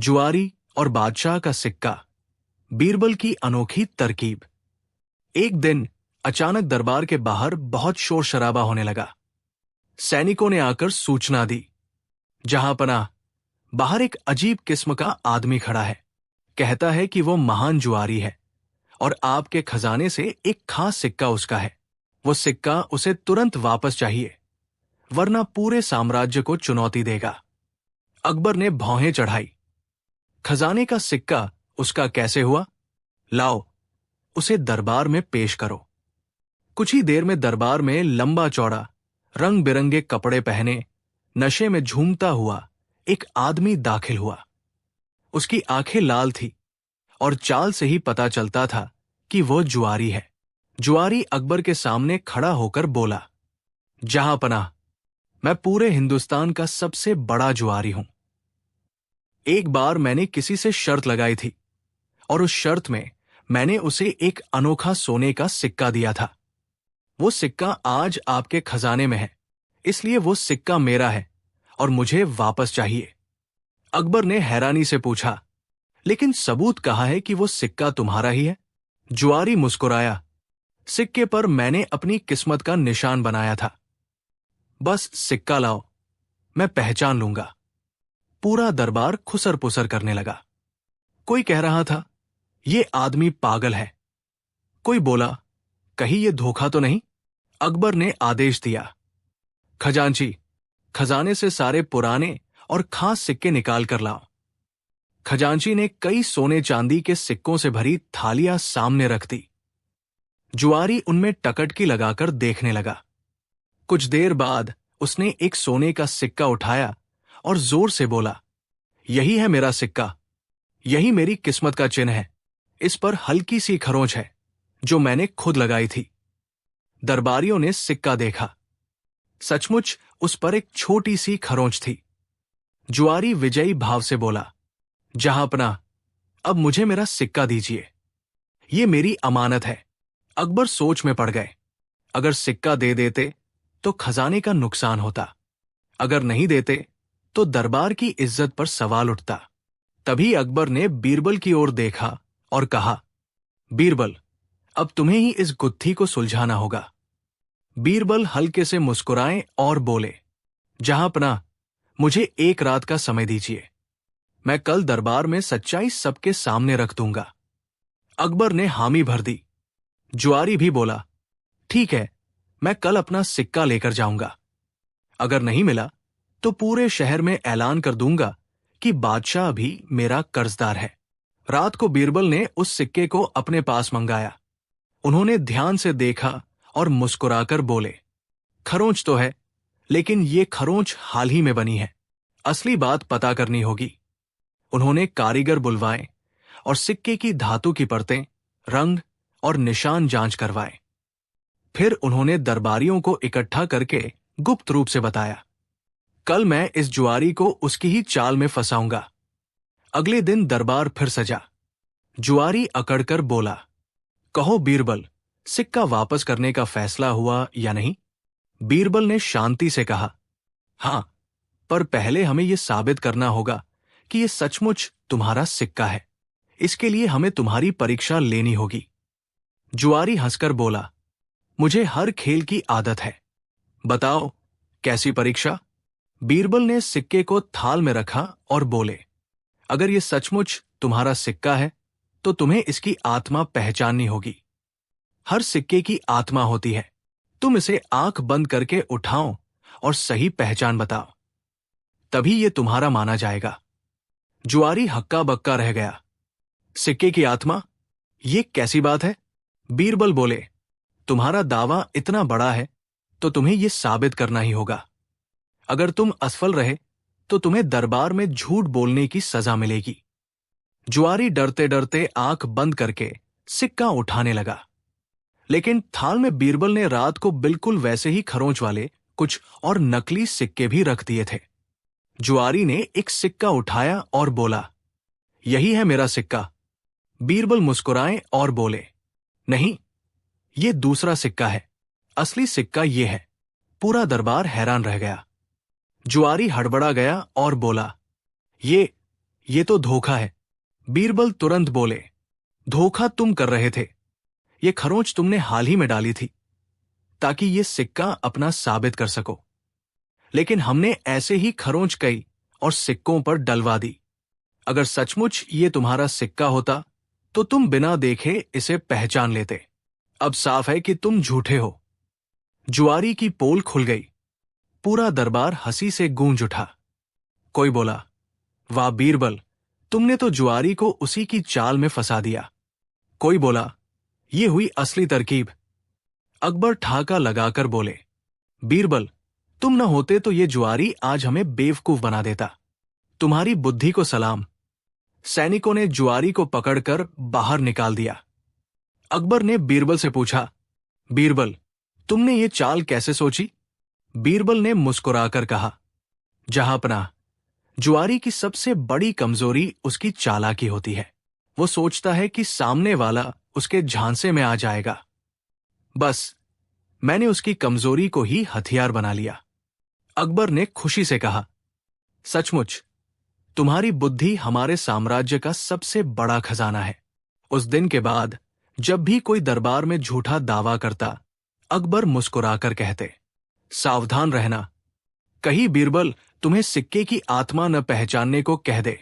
जुआरी और बादशाह का सिक्का। बीरबल की अनोखी तरकीब। एक दिन अचानक दरबार के बाहर बहुत शोर शराबा होने लगा। सैनिकों ने आकर सूचना दी, जहां पनाह, बाहर एक अजीब किस्म का आदमी खड़ा है। कहता है कि वो महान जुआरी है और आपके खजाने से एक खास सिक्का उसका है। वो सिक्का उसे तुरंत वापस चाहिए, वरना पूरे साम्राज्य को चुनौती देगा। अकबर ने भौहें चढ़ाई। खजाने का सिक्का उसका कैसे हुआ? लाओ, उसे दरबार में पेश करो। कुछ ही देर में दरबार में लंबा चौड़ा, रंग बिरंगे कपड़े पहने, नशे में झूमता हुआ एक आदमी दाखिल हुआ। उसकी आंखें लाल थी और चाल से ही पता चलता था कि वो जुआरी है। जुआरी अकबर के सामने खड़ा होकर बोला, जहां पनाह, मैं पूरे हिंदुस्तान का सबसे बड़ा जुआरी हूं। एक बार मैंने किसी से शर्त लगाई थी और उस शर्त में मैंने उसे एक अनोखा सोने का सिक्का दिया था। वो सिक्का आज आपके खजाने में है, इसलिए वो सिक्का मेरा है और मुझे वापस चाहिए। अकबर ने हैरानी से पूछा, लेकिन सबूत कहाँ है कि वो सिक्का तुम्हारा ही है? जुआरी मुस्कुराया, सिक्के पर मैंने अपनी किस्मत का निशान बनाया था। बस सिक्का लाओ, मैं पहचान लूंगा। पूरा दरबार खुसर पुसर करने लगा। कोई कह रहा था, ये आदमी पागल है। कोई बोला, कहीं ये धोखा तो नहीं? अकबर ने आदेश दिया, खजांची, खजाने से सारे पुराने और खास सिक्के निकाल कर लाओ। खजांची ने कई सोने चांदी के सिक्कों से भरी थालियां सामने रख दी। जुआरी उनमें टकटकी लगाकर देखने लगा। कुछ देर बाद उसने एक सोने का सिक्का उठाया और जोर से बोला, यही है मेरा सिक्का, यही मेरी किस्मत का चिन्ह है। इस पर हल्की सी खरोंच है जो मैंने खुद लगाई थी। दरबारियों ने सिक्का देखा। सचमुच उस पर एक छोटी सी खरोंच थी। जुआरी विजयी भाव से बोला, जहां पनाह, अब मुझे मेरा सिक्का दीजिए, ये मेरी अमानत है। अकबर सोच में पड़ गए। अगर सिक्का दे देते तो खजाने का नुकसान होता, अगर नहीं देते तो दरबार की इज्जत पर सवाल उठता। तभी अकबर ने बीरबल की ओर देखा और कहा, बीरबल, अब तुम्हें ही इस गुत्थी को सुलझाना होगा। बीरबल हल्के से मुस्कुराए और बोले, जहां पनाह, मुझे एक रात का समय दीजिए, मैं कल दरबार में सच्चाई सबके सामने रख दूंगा। अकबर ने हामी भर दी। जुआरी भी बोला, ठीक है, मैं कल अपना सिक्का लेकर जाऊंगा। अगर नहीं मिला तो पूरे शहर में ऐलान कर दूंगा कि बादशाह भी मेरा कर्जदार है। रात को बीरबल ने उस सिक्के को अपने पास मंगाया। उन्होंने ध्यान से देखा और मुस्कुराकर बोले, खरोंच तो है, लेकिन ये खरोंच हाल ही में बनी है, असली बात पता करनी होगी। उन्होंने कारीगर बुलवाए और सिक्के की धातु की परतें, रंग और निशान जांच करवाए। फिर उन्होंने दरबारियों को इकट्ठा करके गुप्त रूप से बताया, कल मैं इस जुआरी को उसकी ही चाल में फंसाऊंगा। अगले दिन दरबार फिर सजा। जुआरी अकड़कर बोला, कहो बीरबल, सिक्का वापस करने का फैसला हुआ या नहीं? बीरबल ने शांति से कहा, हां, पर पहले हमें यह साबित करना होगा कि यह सचमुच तुम्हारा सिक्का है। इसके लिए हमें तुम्हारी परीक्षा लेनी होगी। जुआरी हंसकर बोला, मुझे हर खेल की आदत है, बताओ कैसी परीक्षा? बीरबल ने सिक्के को थाल में रखा और बोले, अगर यह सचमुच तुम्हारा सिक्का है तो तुम्हें इसकी आत्मा पहचाननी होगी। हर सिक्के की आत्मा होती है। तुम इसे आंख बंद करके उठाओ और सही पहचान बताओ, तभी यह तुम्हारा माना जाएगा। जुआरी हक्का बक्का रह गया। सिक्के की आत्मा, ये कैसी बात है? बीरबल बोले, तुम्हारा दावा इतना बड़ा है तो तुम्हें यह साबित करना ही होगा। अगर तुम असफल रहे तो तुम्हें दरबार में झूठ बोलने की सजा मिलेगी। जुआरी डरते डरते आंख बंद करके सिक्का उठाने लगा, लेकिन थाल में बीरबल ने रात को बिल्कुल वैसे ही खरोंच वाले कुछ और नकली सिक्के भी रख दिए थे। जुआरी ने एक सिक्का उठाया और बोला, यही है मेरा सिक्का। बीरबल मुस्कुराए और बोले, नहीं, ये दूसरा सिक्का है, असली सिक्का ये है। पूरा दरबार हैरान रह गया। जुआरी हड़बड़ा गया और बोला, ये तो धोखा है। बीरबल तुरंत बोले, धोखा तुम कर रहे थे। ये खरोंच तुमने हाल ही में डाली थी ताकि ये सिक्का अपना साबित कर सको, लेकिन हमने ऐसे ही खरोंच कई और सिक्कों पर डलवा दी। अगर सचमुच ये तुम्हारा सिक्का होता तो तुम बिना देखे इसे पहचान लेते। अब साफ है कि तुम झूठे हो। जुआरी की पोल खुल गई। पूरा दरबार हंसी से गूंज उठा। कोई बोला, वाह बीरबल, तुमने तो जुआरी को उसी की चाल में फंसा दिया। कोई बोला, ये हुई असली तरकीब। अकबर ठाका लगाकर बोले, बीरबल, तुम न होते तो ये जुआरी आज हमें बेवकूफ बना देता। तुम्हारी बुद्धि को सलाम। सैनिकों ने जुआरी को पकड़कर बाहर निकाल दिया। अकबर ने बीरबल से पूछा, बीरबल, तुमने ये चाल कैसे सोची? बीरबल ने मुस्कुराकर कहा, जहांपनाह, जुआरी की सबसे बड़ी कमजोरी उसकी चालाकी होती है। वो सोचता है कि सामने वाला उसके झांसे में आ जाएगा। बस, मैंने उसकी कमजोरी को ही हथियार बना लिया। अकबर ने खुशी से कहा, सचमुच तुम्हारी बुद्धि हमारे साम्राज्य का सबसे बड़ा खजाना है। उस दिन के बाद जब भी कोई दरबार में झूठा दावा करता, अकबर मुस्कुराकर कहते, सावधान रहना, कहीं बीरबल तुम्हें सिक्के की आत्मा न पहचानने को कह दे।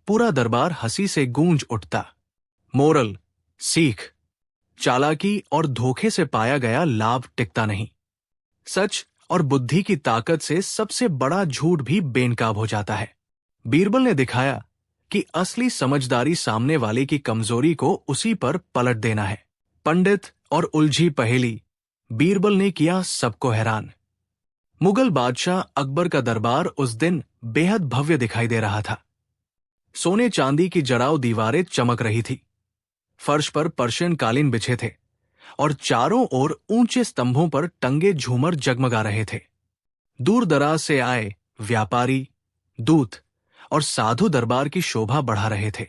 पूरा दरबार हंसी से गूंज उठता। मोरल, सीख, चालाकी और धोखे से पाया गया लाभ टिकता नहीं। सच और बुद्धि की ताकत से सबसे बड़ा झूठ भी बेनकाब हो जाता है। बीरबल ने दिखाया कि असली समझदारी सामने वाले की कमजोरी को उसी पर पलट देना है। पंडित और उलझी पहेली, बीरबल ने किया सबको हैरान। मुगल बादशाह अकबर का दरबार उस दिन बेहद भव्य दिखाई दे रहा था। सोने चांदी की जड़ाऊ दीवारें चमक रही थी। फर्श पर पर्शियन कालीन बिछे थे और चारों ओर ऊंचे स्तंभों पर टंगे झूमर जगमगा रहे थे। दूर दराज से आए व्यापारी, दूत और साधु दरबार की शोभा बढ़ा रहे थे।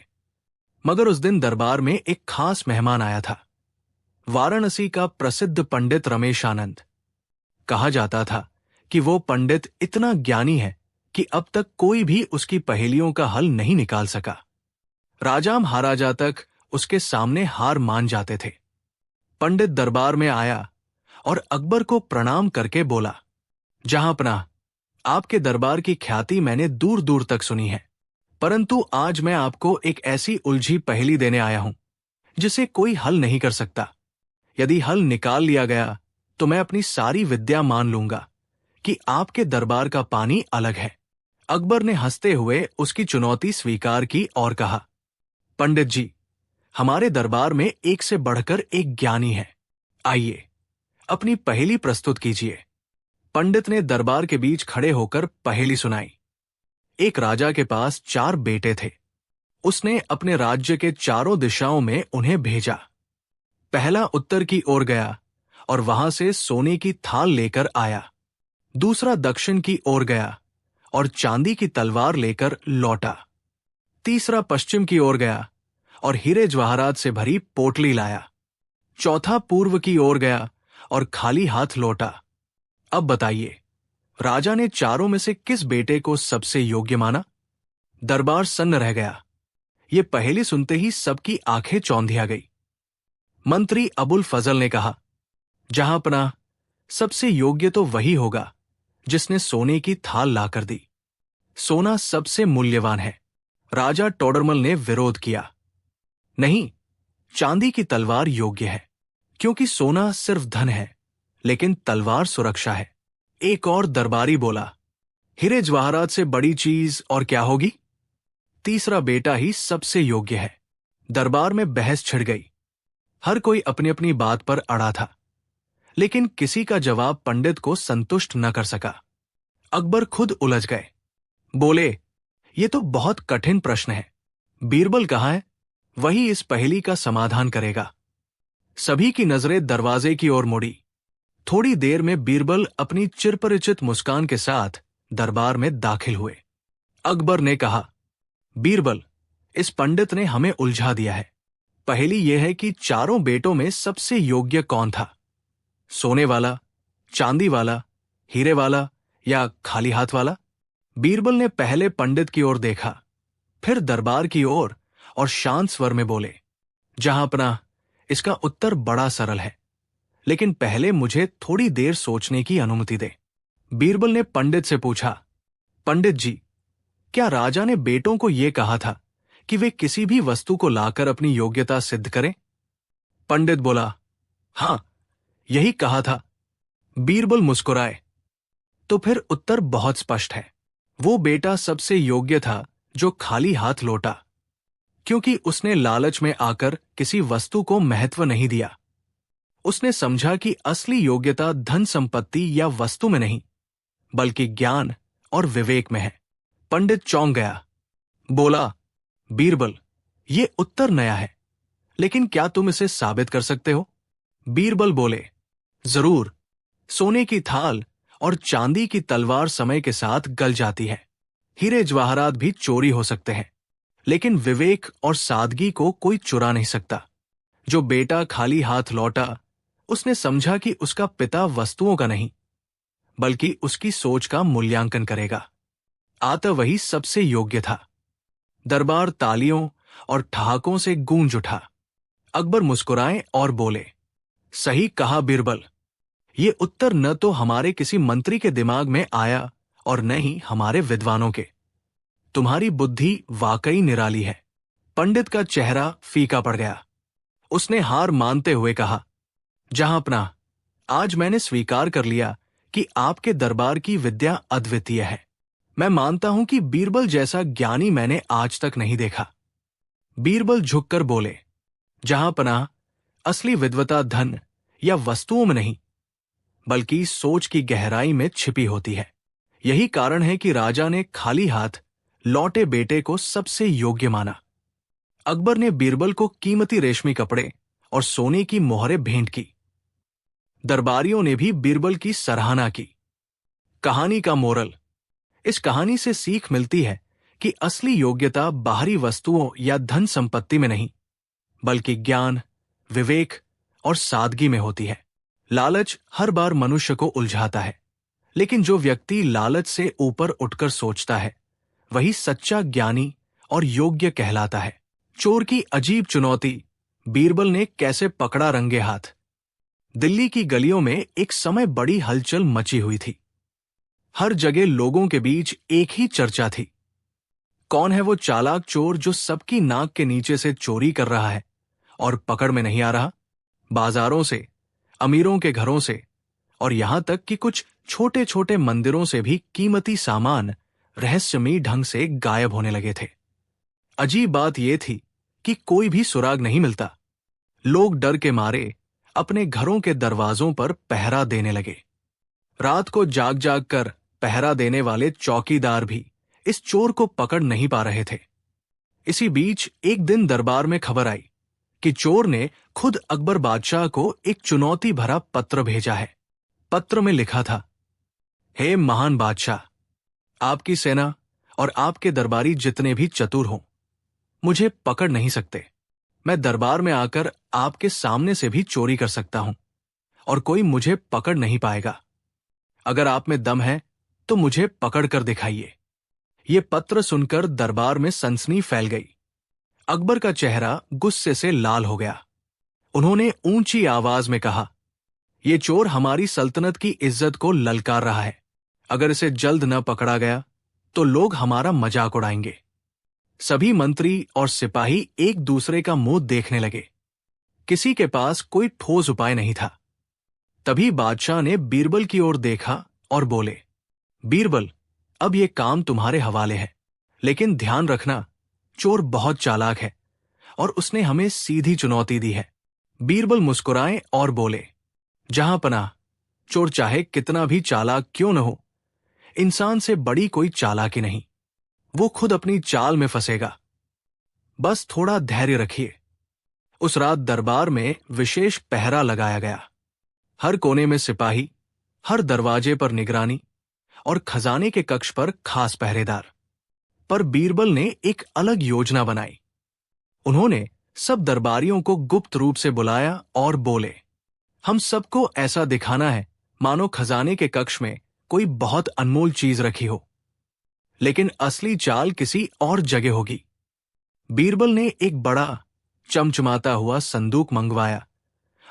मगर उस दिन दरबार में एक खास मेहमान आया था, वाराणसी का प्रसिद्ध पंडित रमेश आनंद। कहा जाता था कि वो पंडित इतना ज्ञानी है कि अब तक कोई भी उसकी पहेलियों का हल नहीं निकाल सका। राजा महाराजा तक उसके सामने हार मान जाते थे। पंडित दरबार में आया और अकबर को प्रणाम करके बोला, जहांपनाह, आपके दरबार की ख्याति मैंने दूर दूर तक सुनी है, परंतु आज मैं आपको एक ऐसी उलझी पहेली देने आया हूं जिसे कोई हल नहीं कर सकता। यदि हल निकाल लिया गया तो मैं अपनी सारी विद्या मान लूंगा कि आपके दरबार का पानी अलग है। अकबर ने हंसते हुए उसकी चुनौती स्वीकार की और कहा, पंडित जी, हमारे दरबार में एक से बढ़कर एक ज्ञानी है। आइए, अपनी पहेली प्रस्तुत कीजिए। पंडित ने दरबार के बीच खड़े होकर पहेली सुनाई। एक राजा के पास 4 बेटे थे। उसने अपने राज्य के चारों दिशाओं में उन्हें भेजा। पहला उत्तर की ओर गया और वहां से सोने की थाल लेकर आया। दूसरा दक्षिण की ओर गया और चांदी की तलवार लेकर लौटा। तीसरा पश्चिम की ओर गया और हीरे जवाहरात से भरी पोटली लाया। चौथा पूर्व की ओर गया और खाली हाथ लौटा। अब बताइए, राजा ने चारों में से किस बेटे को सबसे योग्य माना? दरबार सन्न रह गया। ये पहेली सुनते ही सबकी आंखें चौंधिया गई। मंत्री अबुल फजल ने कहा, जहांपनाह, सबसे योग्य तो वही होगा जिसने सोने की थाल लाकर दी। सोना सबसे मूल्यवान है। राजा टोडरमल ने विरोध किया, नहीं, चांदी की तलवार योग्य है, क्योंकि सोना सिर्फ धन है लेकिन तलवार सुरक्षा है। एक और दरबारी बोला, हीरे जवाहरात से बड़ी चीज और क्या होगी? तीसरा बेटा ही सबसे योग्य है। दरबार में बहस छिड़ गई। हर कोई अपनी अपनी बात पर अड़ा था, लेकिन किसी का जवाब पंडित को संतुष्ट न कर सका। अकबर खुद उलझ गए। बोले, ये तो बहुत कठिन प्रश्न है। बीरबल कहाँ है? वही इस पहेली का समाधान करेगा। सभी की नजरें दरवाजे की ओर मुड़ी। थोड़ी देर में बीरबल अपनी चिरपरिचित मुस्कान के साथ दरबार में दाखिल हुए। अकबर ने कहा, बीरबल, इस पंडित ने हमें उलझा दिया है। पहेली यह है कि चारों बेटों में सबसे योग्य कौन था? सोने वाला, चांदी वाला, हीरे वाला या खाली हाथ वाला? बीरबल ने पहले पंडित की ओर देखा, फिर दरबार की ओर और शांत स्वर में बोले, जहांपनाह, इसका उत्तर बड़ा सरल है, लेकिन पहले मुझे थोड़ी देर सोचने की अनुमति दे। बीरबल ने पंडित से पूछा, पंडित जी, क्या राजा ने बेटों को यह कहा था कि वे किसी भी वस्तु को लाकर अपनी योग्यता सिद्ध करें? पंडित बोला, हां, यही कहा था। बीरबल मुस्कुराए, तो फिर उत्तर बहुत स्पष्ट है। वो बेटा सबसे योग्य था जो खाली हाथ लौटा, क्योंकि उसने लालच में आकर किसी वस्तु को महत्व नहीं दिया। उसने समझा कि असली योग्यता धन संपत्ति या वस्तु में नहीं, बल्कि ज्ञान और विवेक में है। पंडित चौंक गया, बोला, बीरबल, ये उत्तर नया है, लेकिन क्या तुम इसे साबित कर सकते हो? बीरबल बोले, जरूर। सोने की थाल और चांदी की तलवार समय के साथ गल जाती है, हीरे जवाहरात भी चोरी हो सकते हैं, लेकिन विवेक और सादगी को कोई चुरा नहीं सकता। जो बेटा खाली हाथ लौटा, उसने समझा कि उसका पिता वस्तुओं का नहीं, बल्कि उसकी सोच का मूल्यांकन करेगा। अतः वही सबसे योग्य था। दरबार तालियों और ठहाकों से गूंज उठा। अकबर मुस्कुराए और बोले, सही कहा बीरबल, ये उत्तर न तो हमारे किसी मंत्री के दिमाग में आया और न ही हमारे विद्वानों के। तुम्हारी बुद्धि वाकई निराली है। पंडित का चेहरा फीका पड़ गया। उसने हार मानते हुए कहा, जहांपनाह, आज मैंने स्वीकार कर लिया कि आपके दरबार की विद्या अद्वितीय है। मैं मानता हूं कि बीरबल जैसा ज्ञानी मैंने आज तक नहीं देखा। बीरबल झुककर बोले, जहांपनाह, असली विद्वता धन या वस्तुओं में नहीं, बल्कि सोच की गहराई में छिपी होती है। यही कारण है कि राजा ने खाली हाथ लौटे बेटे को सबसे योग्य माना। अकबर ने बीरबल को कीमती रेशमी कपड़े और सोने की मोहरें भेंट की। दरबारियों ने भी बीरबल की सराहना की। कहानी का मोरल, इस कहानी से सीख मिलती है कि असली योग्यता बाहरी वस्तुओं या धन संपत्ति में नहीं, बल्कि ज्ञान, विवेक और सादगी में होती है। लालच हर बार मनुष्य को उलझाता है, लेकिन जो व्यक्ति लालच से ऊपर उठकर सोचता है, वही सच्चा ज्ञानी और योग्य कहलाता है। चोर की अजीब चुनौती बीरबल ने कैसे पकड़ा रंगे हाथ। दिल्ली की गलियों में एक समय बड़ी हलचल मची हुई थी। हर जगह लोगों के बीच एक ही चर्चा थी, कौन है वो चालाक चोर जो सबकी नाक के नीचे से चोरी कर रहा है और पकड़ में नहीं आ रहा। बाजारों से, अमीरों के घरों से और यहां तक कि कुछ छोटे छोटे मंदिरों से भी कीमती सामान रहस्यमयी ढंग से गायब होने लगे थे। अजीब बात यह थी कि कोई भी सुराग नहीं मिलता। लोग डर के मारे अपने घरों के दरवाजों पर पहरा देने लगे। रात को जाग जाग कर पहरा देने वाले चौकीदार भी इस चोर को पकड़ नहीं पा रहे थे। इसी बीच एक दिन दरबार में खबर आई कि चोर ने खुद अकबर बादशाह को एक चुनौती भरा पत्र भेजा है। पत्र में लिखा था, हे महान बादशाह, आपकी सेना और आपके दरबारी जितने भी चतुर हों, मुझे पकड़ नहीं सकते। मैं दरबार में आकर आपके सामने से भी चोरी कर सकता हूं और कोई मुझे पकड़ नहीं पाएगा। अगर आप में दम है तो मुझे पकड़ कर दिखाइए। ये पत्र सुनकर दरबार में सनसनी फैल गई। अकबर का चेहरा गुस्से से लाल हो गया। उन्होंने ऊंची आवाज में कहा, यह चोर हमारी सल्तनत की इज्जत को ललकार रहा है। अगर इसे जल्द न पकड़ा गया तो लोग हमारा मजाक उड़ाएंगे। सभी मंत्री और सिपाही एक दूसरे का मुंह देखने लगे। किसी के पास कोई ठोस उपाय नहीं था। तभी बादशाह ने बीरबल की ओर देखा और बोले, बीरबल, अब यह काम तुम्हारे हवाले है, लेकिन ध्यान रखना, चोर बहुत चालाक है और उसने हमें सीधी चुनौती दी है। बीरबल मुस्कुराए और बोले, जहांपनाह, चोर चाहे कितना भी चालाक क्यों न हो, इंसान से बड़ी कोई चालाकी नहीं। वो खुद अपनी चाल में फंसेगा। बस थोड़ा धैर्य रखिए। उस रात दरबार में विशेष पहरा लगाया गया। हर कोने में सिपाही, हर दरवाजे पर निगरानी और खजाने के कक्ष पर खास पहरेदार। पर बीरबल ने एक अलग योजना बनाई। उन्होंने सब दरबारियों को गुप्त रूप से बुलाया और बोले, हम सबको ऐसा दिखाना है मानो खजाने के कक्ष में कोई बहुत अनमोल चीज रखी हो, लेकिन असली चाल किसी और जगह होगी। बीरबल ने एक बड़ा चमचमाता हुआ संदूक मंगवाया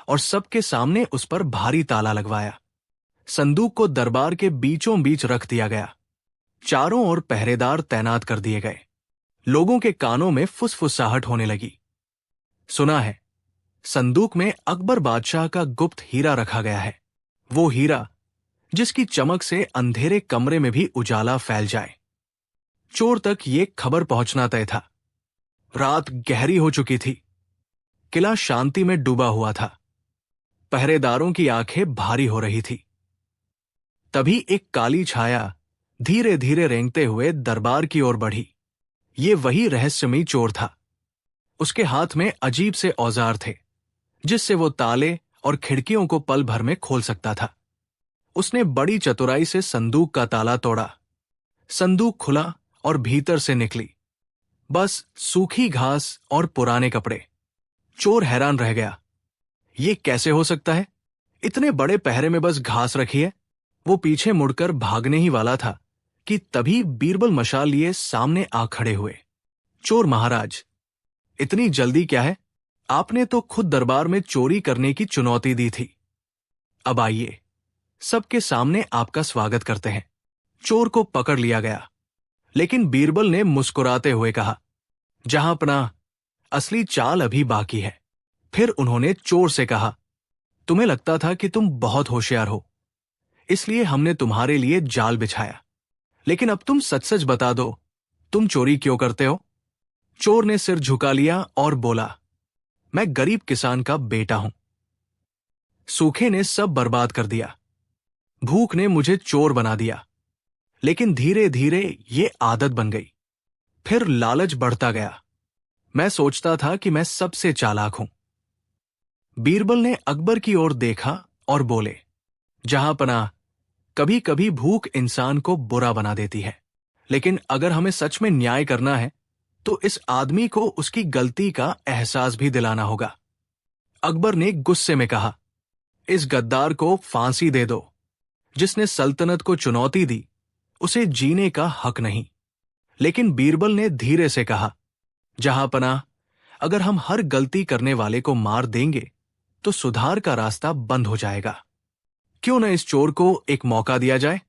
और सबके सामने उस पर भारी ताला लगवाया। संदूक को दरबार के बीचों बीच रख दिया गया। चारों ओर पहरेदार तैनात कर दिए गए। लोगों के कानों में फुसफुसाहट होने लगी। सुना है, संदूक में अकबर बादशाह का गुप्त हीरा रखा गया है। वो हीरा जिसकी चमक से अंधेरे कमरे में भी उजाला फैल जाए। चोर तक ये खबर पहुंचना तय था। रात गहरी हो चुकी थी। किला शांति में डूबा हुआ था। पहरेदारों की आंखें भारी हो रही थी। तभी एक काली छाया धीरे धीरे रेंगते हुए दरबार की ओर बढ़ी। ये वही रहस्यमयी चोर था। उसके हाथ में अजीब से औजार थे जिससे वो ताले और खिड़कियों को पल भर में खोल सकता था। उसने बड़ी चतुराई से संदूक का ताला तोड़ा। संदूक खुला और भीतर से निकली बस सूखी घास और पुराने कपड़े। चोर हैरान रह गया। ये कैसे हो सकता है? इतने बड़े पहरे में बस घास रखी है। वो पीछे मुड़कर भागने ही वाला था कि तभी बीरबल मशाल लिए सामने आ खड़े हुए। चोर महाराज, इतनी जल्दी क्या है? आपने तो खुद दरबार में चोरी करने की चुनौती दी थी। अब आइए, सबके सामने आपका स्वागत करते हैं। चोर को पकड़ लिया गया, लेकिन बीरबल ने मुस्कुराते हुए कहा, जहां पनाह, असली चाल अभी बाकी है। फिर उन्होंने चोर से कहा, तुम्हें लगता था कि तुम बहुत होशियार हो, इसलिए हमने तुम्हारे लिए जाल बिछाया। लेकिन अब तुम सच सच बता दो, तुम चोरी क्यों करते हो? चोर ने सिर झुका लिया और बोला, मैं गरीब किसान का बेटा हूं। सूखे ने सब बर्बाद कर दिया। भूख ने मुझे चोर बना दिया। लेकिन धीरे धीरे ये आदत बन गई। फिर लालच बढ़ता गया। मैं सोचता था कि मैं सबसे चालाक हूं। बीरबल ने अकबर की ओर देखा और बोले, जहां पनाह, कभी कभी भूख इंसान को बुरा बना देती है, लेकिन अगर हमें सच में न्याय करना है तो इस आदमी को उसकी गलती का एहसास भी दिलाना होगा। अकबर ने गुस्से में कहा, इस गद्दार को फांसी दे दो। जिसने सल्तनत को चुनौती दी उसे जीने का हक नहीं। लेकिन बीरबल ने धीरे से कहा, जहां पनाह, अगर हम हर गलती करने वाले को मार देंगे तो सुधार का रास्ता बंद हो जाएगा। क्यों न इस चोर को एक मौका दिया जाए?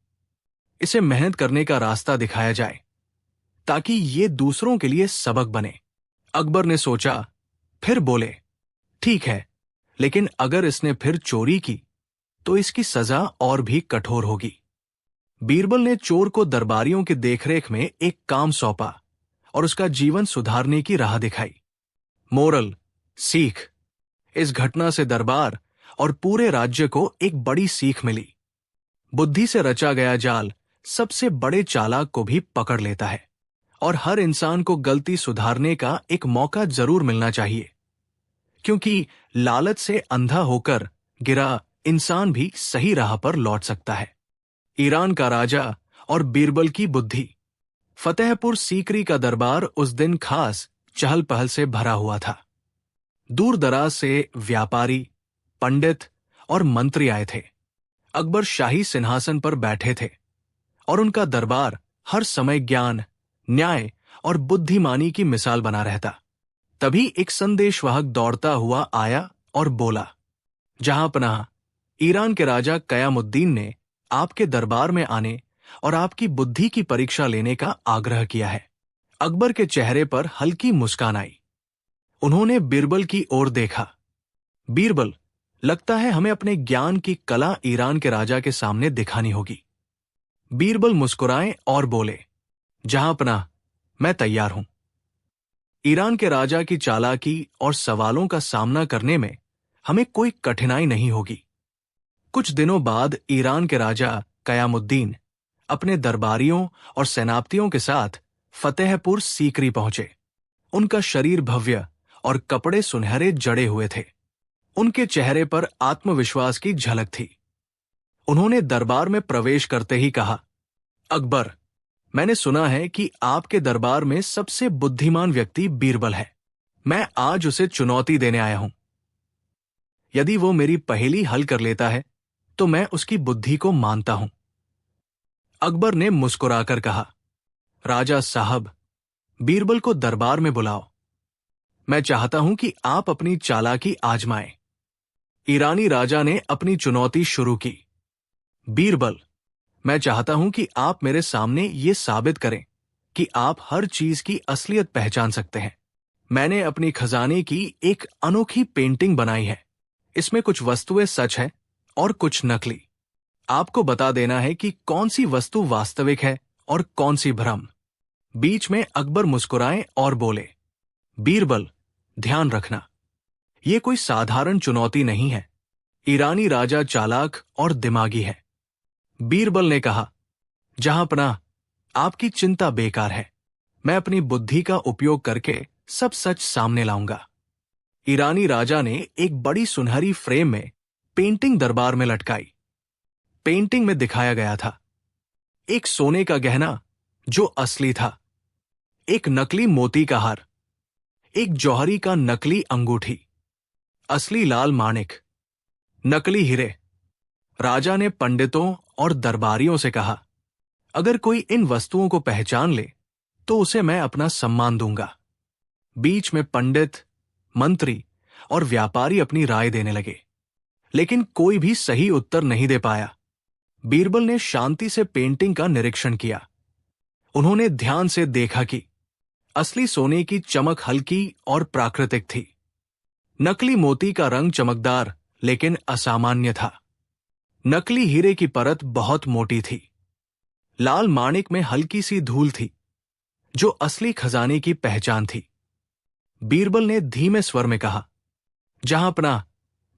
इसे मेहनत करने का रास्ता दिखाया जाए ताकि ये दूसरों के लिए सबक बने। अकबर ने सोचा, फिर बोले, ठीक है, लेकिन अगर इसने फिर चोरी की तो इसकी सजा और भी कठोर होगी। बीरबल ने चोर को दरबारियों की देखरेख में एक काम सौंपा और उसका जीवन सुधारने की राह दिखाई। मोरल, सीख। इस घटना से दरबार और पूरे राज्य को एक बड़ी सीख मिली। बुद्धि से रचा गया जाल सबसे बड़े चालाक को भी पकड़ लेता है और हर इंसान को गलती सुधारने का एक मौका जरूर मिलना चाहिए, क्योंकि लालच से अंधा होकर गिरा इंसान भी सही राह पर लौट सकता है। ईरान का राजा और बीरबल की बुद्धि। फतेहपुर सीकरी का दरबार उस दिन खास चहल पहल से भरा हुआ था। दूर दराज से व्यापारी, पंडित और मंत्री आए थे। अकबर शाही सिंहासन पर बैठे थे और उनका दरबार हर समय ज्ञान, न्याय और बुद्धिमानी की मिसाल बना रहता। तभी एक संदेशवाहक दौड़ता हुआ आया और बोला, जहां पनाह, ईरान के राजा कयामुद्दीन ने आपके दरबार में आने और आपकी बुद्धि की परीक्षा लेने का आग्रह किया है। अकबर के चेहरे पर हल्की मुस्कान आई। उन्होंने बीरबल की ओर देखा। बीरबल, लगता है हमें अपने ज्ञान की कला ईरान के राजा के सामने दिखानी होगी। बीरबल मुस्कुराए और बोले, जहां पनाह, मैं तैयार हूं। ईरान के राजा की चालाकी और सवालों का सामना करने में हमें कोई कठिनाई नहीं होगी। कुछ दिनों बाद ईरान के राजा कयामुद्दीन अपने दरबारियों और सेनापतियों के साथ फतेहपुर सीकरी पहुंचे। उनका शरीर भव्य और कपड़े सुनहरे जड़े हुए थे। उनके चेहरे पर आत्मविश्वास की झलक थी। उन्होंने दरबार में प्रवेश करते ही कहा, अकबर, मैंने सुना है कि आपके दरबार में सबसे बुद्धिमान व्यक्ति बीरबल है। मैं आज उसे चुनौती देने आया हूं। यदि वो मेरी पहेली हल कर लेता है तो मैं उसकी बुद्धि को मानता हूं। अकबर ने मुस्कुराकर कहा, राजा साहब, बीरबल को दरबार में बुलाओ। मैं चाहता हूं कि आप अपनी चालाकी आजमाएं। ईरानी राजा ने अपनी चुनौती शुरू की। बीरबल, मैं चाहता हूं कि आप मेरे सामने ये साबित करें कि आप हर चीज की असलियत पहचान सकते हैं। मैंने अपनी खजाने की एक अनोखी पेंटिंग बनाई है। इसमें कुछ वस्तुएं सच है और कुछ नकली। आपको बता देना है कि कौन सी वस्तु वास्तविक है और कौन सी भ्रम। बीच में अकबर मुस्कुराए और बोले, बीरबल, ध्यान रखना, ये कोई साधारण चुनौती नहीं है। ईरानी राजा चालाक और दिमागी है। बीरबल ने कहा, जहांपनाह, आपकी चिंता बेकार है। मैं अपनी बुद्धि का उपयोग करके सब सच सामने लाऊंगा। ईरानी राजा ने एक बड़ी सुनहरी फ्रेम में पेंटिंग दरबार में लटकाई। पेंटिंग में दिखाया गया था एक सोने का गहना जो असली था, एक नकली मोती का हार, एक जौहरी का नकली अंगूठी, असली लाल माणिक, नकली हीरे। राजा ने पंडितों और दरबारियों से कहा, अगर कोई इन वस्तुओं को पहचान ले तो उसे मैं अपना सम्मान दूंगा। बीच में पंडित, मंत्री और व्यापारी अपनी राय देने लगे, लेकिन कोई भी सही उत्तर नहीं दे पाया। बीरबल ने शांति से पेंटिंग का निरीक्षण किया। उन्होंने ध्यान से देखा कि असली सोने की चमक हल्की और प्राकृतिक थी। नकली मोती का रंग चमकदार लेकिन असामान्य था। नकली हीरे की परत बहुत मोटी थी। लाल माणिक में हल्की सी धूल थी, जो असली खजाने की पहचान थी। बीरबल ने धीमे स्वर में कहा, जहांपनाह,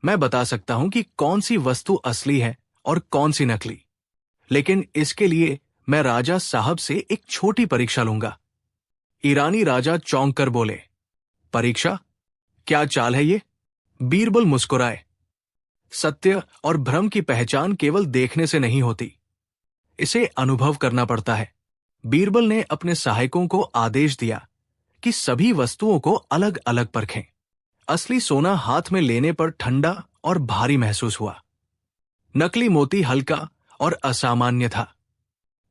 मैं बता सकता हूं कि कौन सी वस्तु असली है और कौन सी नकली, लेकिन इसके लिए मैं राजा साहब से एक छोटी परीक्षा लूंगा। ईरानी राजा चौंक कर बोले, परीक्षा? क्या चाल है ये? बीरबल मुस्कुराए, सत्य और भ्रम की पहचान केवल देखने से नहीं होती, इसे अनुभव करना पड़ता है। बीरबल ने अपने सहायकों को आदेश दिया कि सभी वस्तुओं को अलग अलग परखें। असली सोना हाथ में लेने पर ठंडा और भारी महसूस हुआ। नकली मोती हल्का और असामान्य था।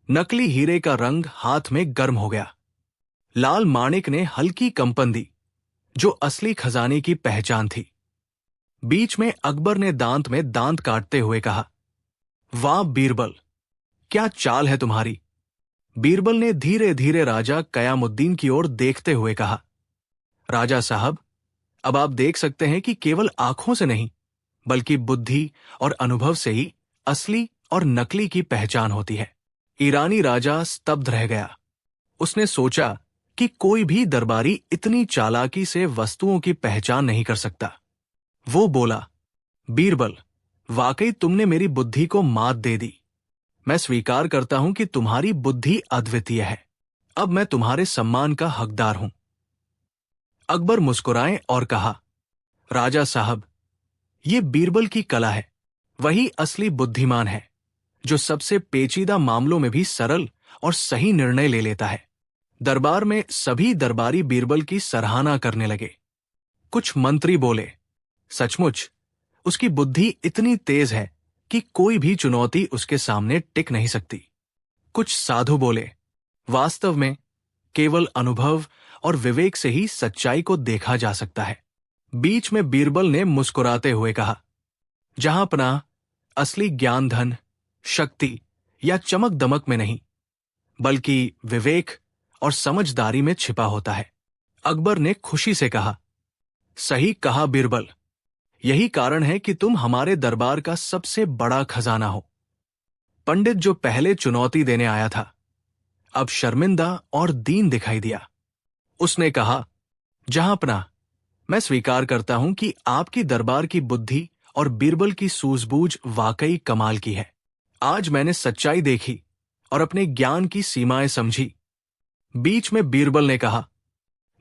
नकली हीरे का रंग हाथ में गर्म हो गया। लाल माणिक ने हल्की कंपन दी, जो असली खजाने की पहचान थी। बीच में अकबर ने दांत में दांत काटते हुए कहा, वाह बीरबल, क्या चाल है तुम्हारी। बीरबल ने धीरे धीरे राजा कयामुद्दीन की ओर देखते हुए कहा, राजा साहब, अब आप देख सकते हैं कि केवल आंखों से नहीं, बल्कि बुद्धि और अनुभव से ही असली और नकली की पहचान होती है। ईरानी राजा स्तब्ध रह गया। उसने सोचा कि कोई भी दरबारी इतनी चालाकी से वस्तुओं की पहचान नहीं कर सकता। वो बोला, बीरबल, वाकई तुमने मेरी बुद्धि को मात दे दी। मैं स्वीकार करता हूं कि तुम्हारी बुद्धि अद्वितीय है। अब मैं तुम्हारे सम्मान का हकदार हूं। अकबर मुस्कुराए और कहा, राजा साहब, ये बीरबल की कला है। वही असली बुद्धिमान है, जो सबसे पेचीदा मामलों में भी सरल और सही निर्णय ले लेता है। दरबार में सभी दरबारी बीरबल की सराहना करने लगे। कुछ मंत्री बोले, सचमुच उसकी बुद्धि इतनी तेज है कि कोई भी चुनौती उसके सामने टिक नहीं सकती। कुछ साधु बोले, वास्तव में केवल अनुभव और विवेक से ही सच्चाई को देखा जा सकता है। बीच में बीरबल ने मुस्कुराते हुए कहा, जहांपनाह, असली ज्ञान धन, शक्ति या चमक दमक में नहीं, बल्कि विवेक और समझदारी में छिपा होता है। अकबर ने खुशी से कहा, सही कहा बीरबल, यही कारण है कि तुम हमारे दरबार का सबसे बड़ा खजाना हो। पंडित, जो पहले चुनौती देने आया था, अब शर्मिंदा और दीन दिखाई दिया। उसने कहा, जहांपनाह, मैं स्वीकार करता हूं कि आपकी दरबार की बुद्धि और बीरबल की सूझबूझ वाकई कमाल की है। आज मैंने सच्चाई देखी और अपने ज्ञान की सीमाएं समझी। बीच में बीरबल ने कहा,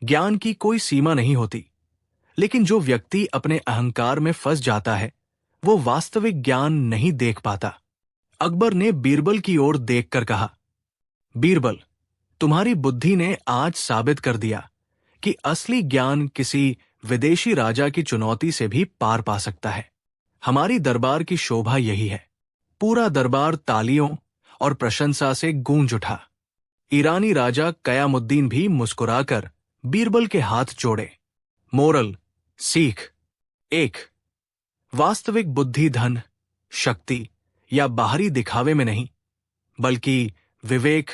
ज्ञान की कोई सीमा नहीं होती, लेकिन जो व्यक्ति अपने अहंकार में फंस जाता है, वो वास्तविक ज्ञान नहीं देख पाता। अकबर ने बीरबल की ओर देखकर कहा, बीरबल, तुम्हारी बुद्धि ने आज साबित कर दिया कि असली ज्ञान किसी विदेशी राजा की चुनौती से भी पार पा सकता है। हमारी दरबार की शोभा यही है। पूरा दरबार तालियों और प्रशंसा से गूंज उठा। ईरानी राजा कयामुद्दीन भी मुस्कुराकर बीरबल के हाथ जोड़े। मोरल, सीख। एक, वास्तविक बुद्धि धन, शक्ति या बाहरी दिखावे में नहीं, बल्कि विवेक,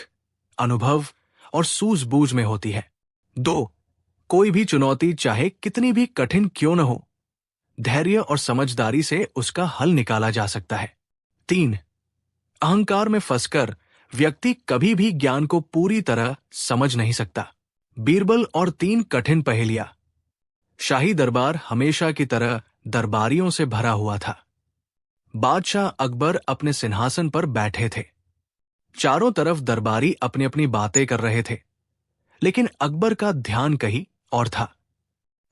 अनुभव और सूझबूझ में होती है। दो, कोई भी चुनौती चाहे कितनी भी कठिन क्यों न हो, धैर्य और समझदारी से उसका हल निकाला जा सकता है। तीन, अहंकार में फंसकर व्यक्ति कभी भी ज्ञान को पूरी तरह समझ नहीं सकता। बीरबल और तीन कठिन पहेलियां। शाही दरबार हमेशा की तरह दरबारियों से भरा हुआ था। बादशाह अकबर अपने सिंहासन पर बैठे थे। चारों तरफ दरबारी अपनी अपनी बातें कर रहे थे, लेकिन अकबर का ध्यान कहीं और था।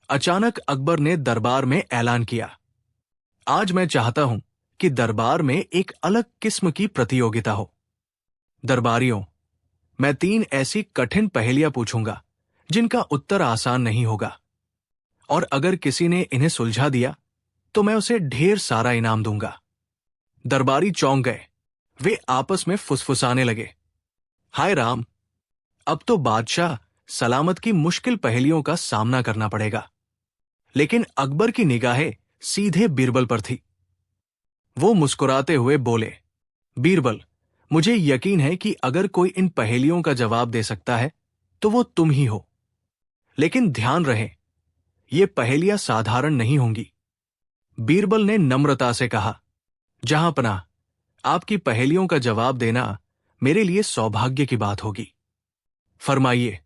अचानक अकबर ने दरबार में ऐलान किया, आज मैं चाहता हूं कि दरबार में एक अलग किस्म की प्रतियोगिता हो। दरबारियों, मैं तीन ऐसी कठिन पहेलियां पूछूंगा जिनका उत्तर आसान नहीं होगा, और अगर किसी ने इन्हें सुलझा दिया तो मैं उसे ढेर सारा इनाम दूंगा। दरबारी चौंक गए। वे आपस में फुसफुसाने लगे, हाय राम, अब तो बादशाह सलामत की मुश्किल पहेलियों का सामना करना पड़ेगा। लेकिन अकबर की निगाहें सीधे बीरबल पर थी। वो मुस्कुराते हुए बोले, बीरबल, मुझे यकीन है कि अगर कोई इन पहेलियों का जवाब दे सकता है तो वो तुम ही हो। लेकिन ध्यान रहे, ये पहेलियां साधारण नहीं होंगी। बीरबल ने नम्रता से कहा, जहांपनाह, आपकी पहेलियों का जवाब देना मेरे लिए सौभाग्य की बात होगी। फरमाइए,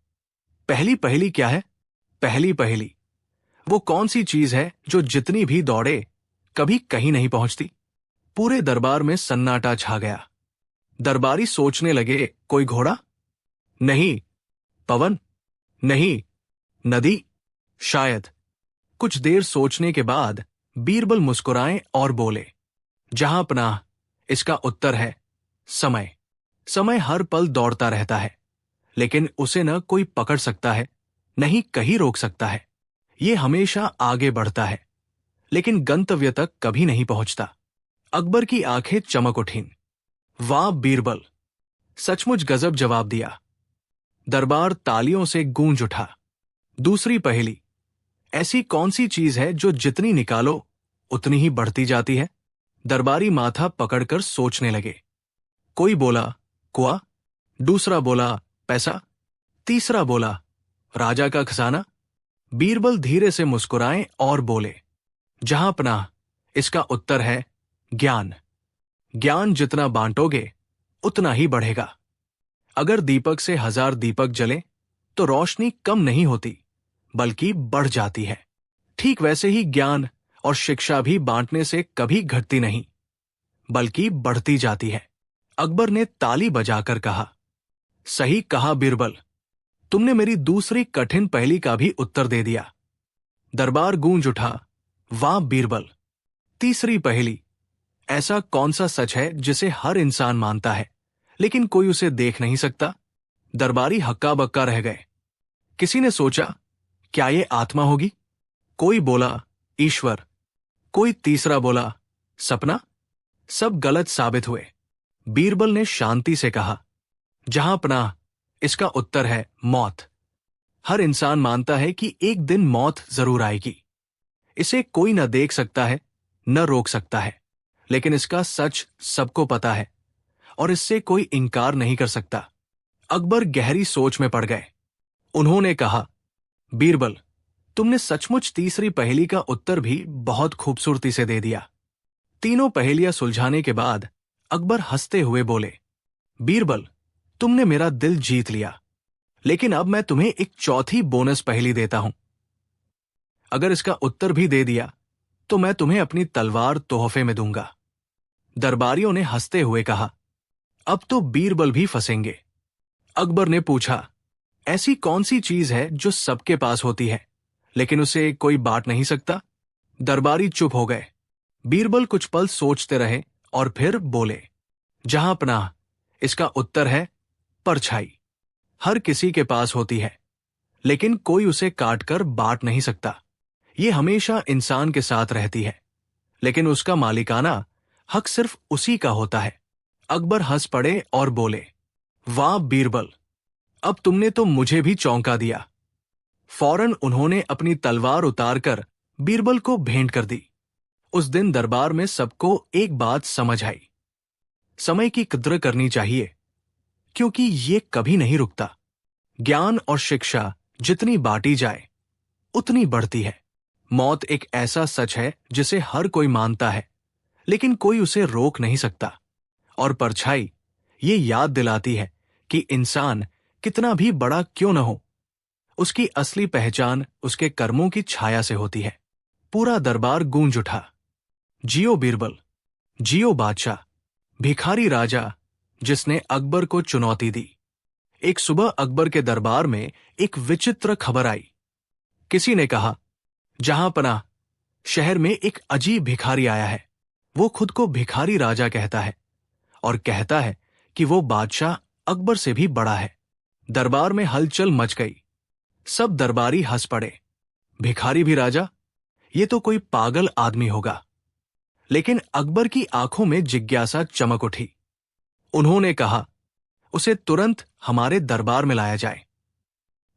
पहली पहेली क्या है? पहली पहेली, वो कौन सी चीज है जो जितनी भी दौड़े कभी कहीं नहीं पहुंचती? पूरे दरबार में सन्नाटा छा गया। दरबारी सोचने लगे, कोई घोड़ा? नहीं। पवन? नहीं। नदी? शायद। कुछ देर सोचने के बाद बीरबल मुस्कुराए और बोले, जहांपनाह, इसका उत्तर है समय। समय हर पल दौड़ता रहता है, लेकिन उसे न कोई पकड़ सकता है, न ही कहीं रोक सकता है। ये हमेशा आगे बढ़ता है, लेकिन गंतव्य तक कभी नहीं पहुंचता। अकबर की आंखें चमक उठीं। वाह बीरबल, सचमुच गजब जवाब दिया। दरबार तालियों से गूंज उठा। दूसरी पहेली, ऐसी कौन सी चीज है जो जितनी निकालो उतनी ही बढ़ती जाती है? दरबारी माथा पकड़कर सोचने लगे। कोई बोला कुआं, दूसरा बोला पैसा, तीसरा बोला राजा का खजाना। बीरबल धीरे से मुस्कुराए और बोले, जहांपनाह, इसका उत्तर है ज्ञान। ज्ञान जितना बांटोगे उतना ही बढ़ेगा। अगर दीपक से 1000 दीपक जले तो रोशनी कम नहीं होती, बल्कि बढ़ जाती है। ठीक वैसे ही ज्ञान और शिक्षा भी बांटने से कभी घटती नहीं, बल्कि बढ़ती जाती है। अकबर ने ताली बजाकर कहा, सही कहा बीरबल, तुमने मेरी दूसरी कठिन पहेली का भी उत्तर दे दिया। दरबार गूंज उठा। वाह बीरबल, तीसरी पहेली, ऐसा कौन सा सच है जिसे हर इंसान मानता है लेकिन कोई उसे देख नहीं सकता? दरबारी हक्का बक्का रह गए। किसी ने सोचा, क्या ये आत्मा होगी? कोई बोला ईश्वर, कोई तीसरा बोला सपना। सब गलत साबित हुए। बीरबल ने शांति से कहा, जहांपनाह, इसका उत्तर है मौत। हर इंसान मानता है कि एक दिन मौत जरूर आएगी। इसे कोई न देख सकता है, न रोक सकता है, लेकिन इसका सच सबको पता है और इससे कोई इनकार नहीं कर सकता। अकबर गहरी सोच में पड़ गए। उन्होंने कहा, बीरबल, तुमने सचमुच तीसरी पहेली का उत्तर भी बहुत खूबसूरती से दे दिया। तीनों पहेलियां सुलझाने के बाद अकबर हंसते हुए बोले, बीरबल, तुमने मेरा दिल जीत लिया, लेकिन अब मैं तुम्हें एक चौथी बोनस पहेली देता हूं। अगर इसका उत्तर भी दे दिया तो मैं तुम्हें अपनी तलवार तोहफे में दूंगा। दरबारियों ने हंसते हुए कहा, अब तो बीरबल भी फंसेंगे। अकबर ने पूछा, ऐसी कौन सी चीज है जो सबके पास होती है लेकिन उसे कोई बांट नहीं सकता? दरबारी चुप हो गए। बीरबल कुछ पल सोचते रहे और फिर बोले, जहांपनाह, इसका उत्तर है परछाई। हर किसी के पास होती है, लेकिन कोई उसे काटकर बांट नहीं सकता। ये हमेशा इंसान के साथ रहती है, लेकिन उसका मालिकाना हक सिर्फ उसी का होता है। अकबर हंस पड़े और बोले, वाह बीरबल, अब तुमने तो मुझे भी चौंका दिया। फौरन उन्होंने अपनी तलवार उतारकर बीरबल को भेंट कर दी। उस दिन दरबार में सबको एक बात समझ आई, समय की कद्र करनी चाहिए, क्योंकि ये कभी नहीं रुकता। ज्ञान और शिक्षा जितनी बांटी जाए उतनी बढ़ती है। मौत एक ऐसा सच है जिसे हर कोई मानता है, लेकिन कोई उसे रोक नहीं सकता। और परछाई ये याद दिलाती है कि इंसान कितना भी बड़ा क्यों न हो, उसकी असली पहचान उसके कर्मों की छाया से होती है। पूरा दरबार गूंज उठा, जियो बीरबल, जियो बादशाह, भिखारी राजा जिसने अकबर को चुनौती दी। एक सुबह अकबर के दरबार में एक विचित्र खबर आई। किसी ने कहा, जहां पनाह, शहर में एक अजीब भिखारी आया है। वो खुद को भिखारी राजा कहता है और कहता है कि वो बादशाह अकबर से भी बड़ा है। दरबार में हलचल मच गई। सब दरबारी हंस पड़े। भिखारी भी राजा? ये तो कोई पागल आदमी होगा। लेकिन अकबर की आंखों में जिज्ञासा चमक उठी। उन्होंने कहा, उसे तुरंत हमारे दरबार में लाया जाए।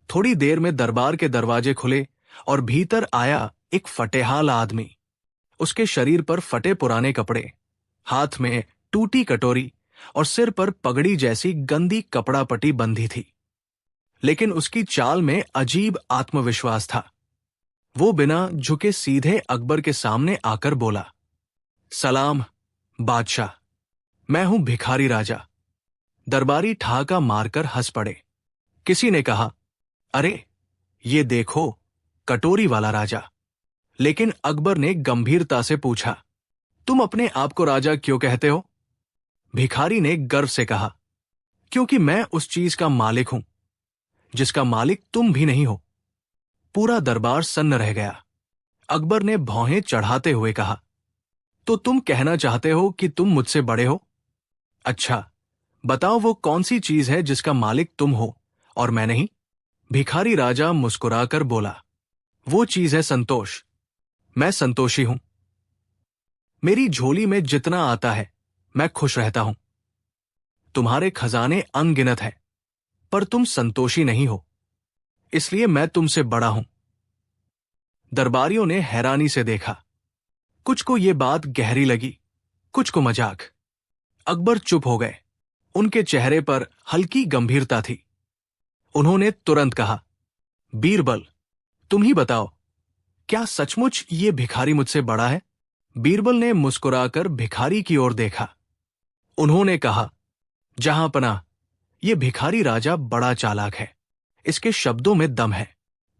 थोड़ी देर में दरबार के दरवाजे खुले और भीतर आया एक फटेहाल आदमी। उसके शरीर पर फटे पुराने कपड़े, हाथ में टूटी कटोरी और सिर पर पगड़ी जैसी गंदी कपड़ा पट्टी बंधी थी। लेकिन उसकी चाल में अजीब आत्मविश्वास था। वो बिना झुके सीधे अकबर के सामने आकर बोला, सलाम बादशाह, मैं हूं भिखारी राजा। दरबारी ठहाका मारकर हंस पड़े। किसी ने कहा, अरे ये देखो, कटोरी वाला राजा। लेकिन अकबर ने गंभीरता से पूछा, तुम अपने आप को राजा क्यों कहते हो? भिखारी ने गर्व से कहा, क्योंकि मैं उस चीज का मालिक हूं जिसका मालिक तुम भी नहीं हो। पूरा दरबार सन्न रह गया। अकबर ने भौहें चढ़ाते हुए कहा, तो तुम कहना चाहते हो कि तुम मुझसे बड़े हो? अच्छा, बताओ वो कौन सी चीज है जिसका मालिक तुम हो और मैं नहीं? भिखारी राजा मुस्कुराकर बोला, वो चीज है संतोष। मैं संतोषी हूं। मेरी झोली में जितना आता है मैं खुश रहता हूं। तुम्हारे खजाने अनगिनत हैं, पर तुम संतोषी नहीं हो, इसलिए मैं तुमसे बड़ा हूं। दरबारियों ने हैरानी से देखा। कुछ को ये बात गहरी लगी, कुछ को मजाक। अकबर चुप हो गए। उनके चेहरे पर हल्की गंभीरता थी। उन्होंने तुरंत कहा, बीरबल, तुम ही बताओ, क्या सचमुच ये भिखारी मुझसे बड़ा है? बीरबल ने मुस्कुराकर भिखारी की ओर देखा। उन्होंने कहा, जहां पनाह, ये भिखारी राजा बड़ा चालाक है। इसके शब्दों में दम है,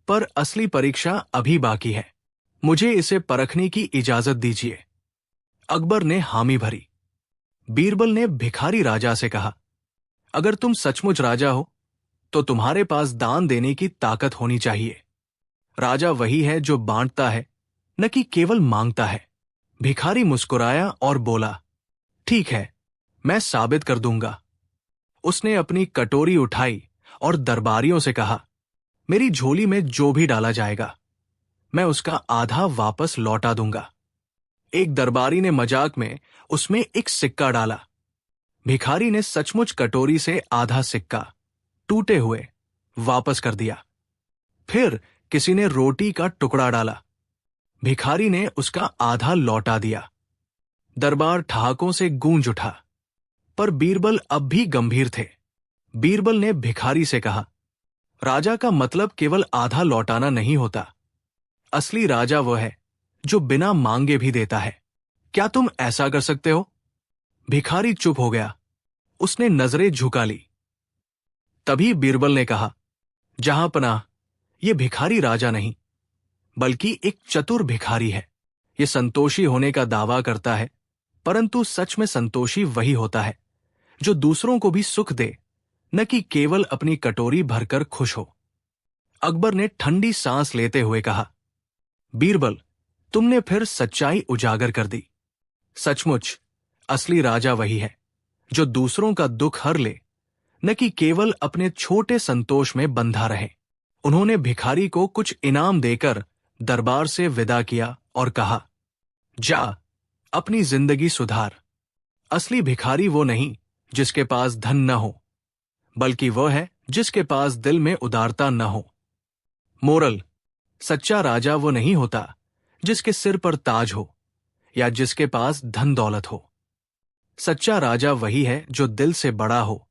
पर असली परीक्षा अभी बाकी है। मुझे इसे परखने की इजाजत दीजिए। अकबर ने हामी भरी। बीरबल ने भिखारी राजा से कहा, अगर तुम सचमुच राजा हो तो तुम्हारे पास दान देने की ताकत होनी चाहिए। राजा वही है जो बांटता है, न कि केवल मांगता है। भिखारी मुस्कुराया और बोला, ठीक है, मैं साबित कर दूंगा। उसने अपनी कटोरी उठाई और दरबारियों से कहा, मेरी झोली में जो भी डाला जाएगा मैं उसका आधा वापस लौटा दूंगा। एक दरबारी ने मजाक में उसमें एक सिक्का डाला। भिखारी ने सचमुच कटोरी से आधा सिक्का टूटे हुए वापस कर दिया। फिर किसी ने रोटी का टुकड़ा डाला। भिखारी ने उसका आधा लौटा दिया। दरबार ठहाकों से गूंज उठा, पर बीरबल अब भी गंभीर थे। बीरबल ने भिखारी से कहा, राजा का मतलब केवल आधा लौटाना नहीं होता। असली राजा वो है जो बिना मांगे भी देता है। क्या तुम ऐसा कर सकते हो? भिखारी चुप हो गया। उसने नजरें झुका ली। तभी बीरबल ने कहा, जहां पनाह, ये भिखारी राजा नहीं बल्कि एक चतुर भिखारी है। ये संतोषी होने का दावा करता है, परंतु सच में संतोषी वही होता है जो दूसरों को भी सुख दे, न कि केवल अपनी कटोरी भरकर खुश हो। अकबर ने ठंडी सांस लेते हुए कहा, बीरबल, तुमने फिर सच्चाई उजागर कर दी। सचमुच असली राजा वही है जो दूसरों का दुख हर ले, न कि केवल अपने छोटे संतोष में बंधा रहे। उन्होंने भिखारी को कुछ इनाम देकर दरबार से विदा किया और कहा, जा, अपनी जिंदगी सुधार। असली भिखारी वो नहीं जिसके पास धन न हो, बल्कि वो है जिसके पास दिल में उदारता न हो। मोरल: सच्चा राजा वो नहीं होता जिसके सिर पर ताज हो या जिसके पास धन दौलत हो। सच्चा राजा वही है जो दिल से बड़ा हो,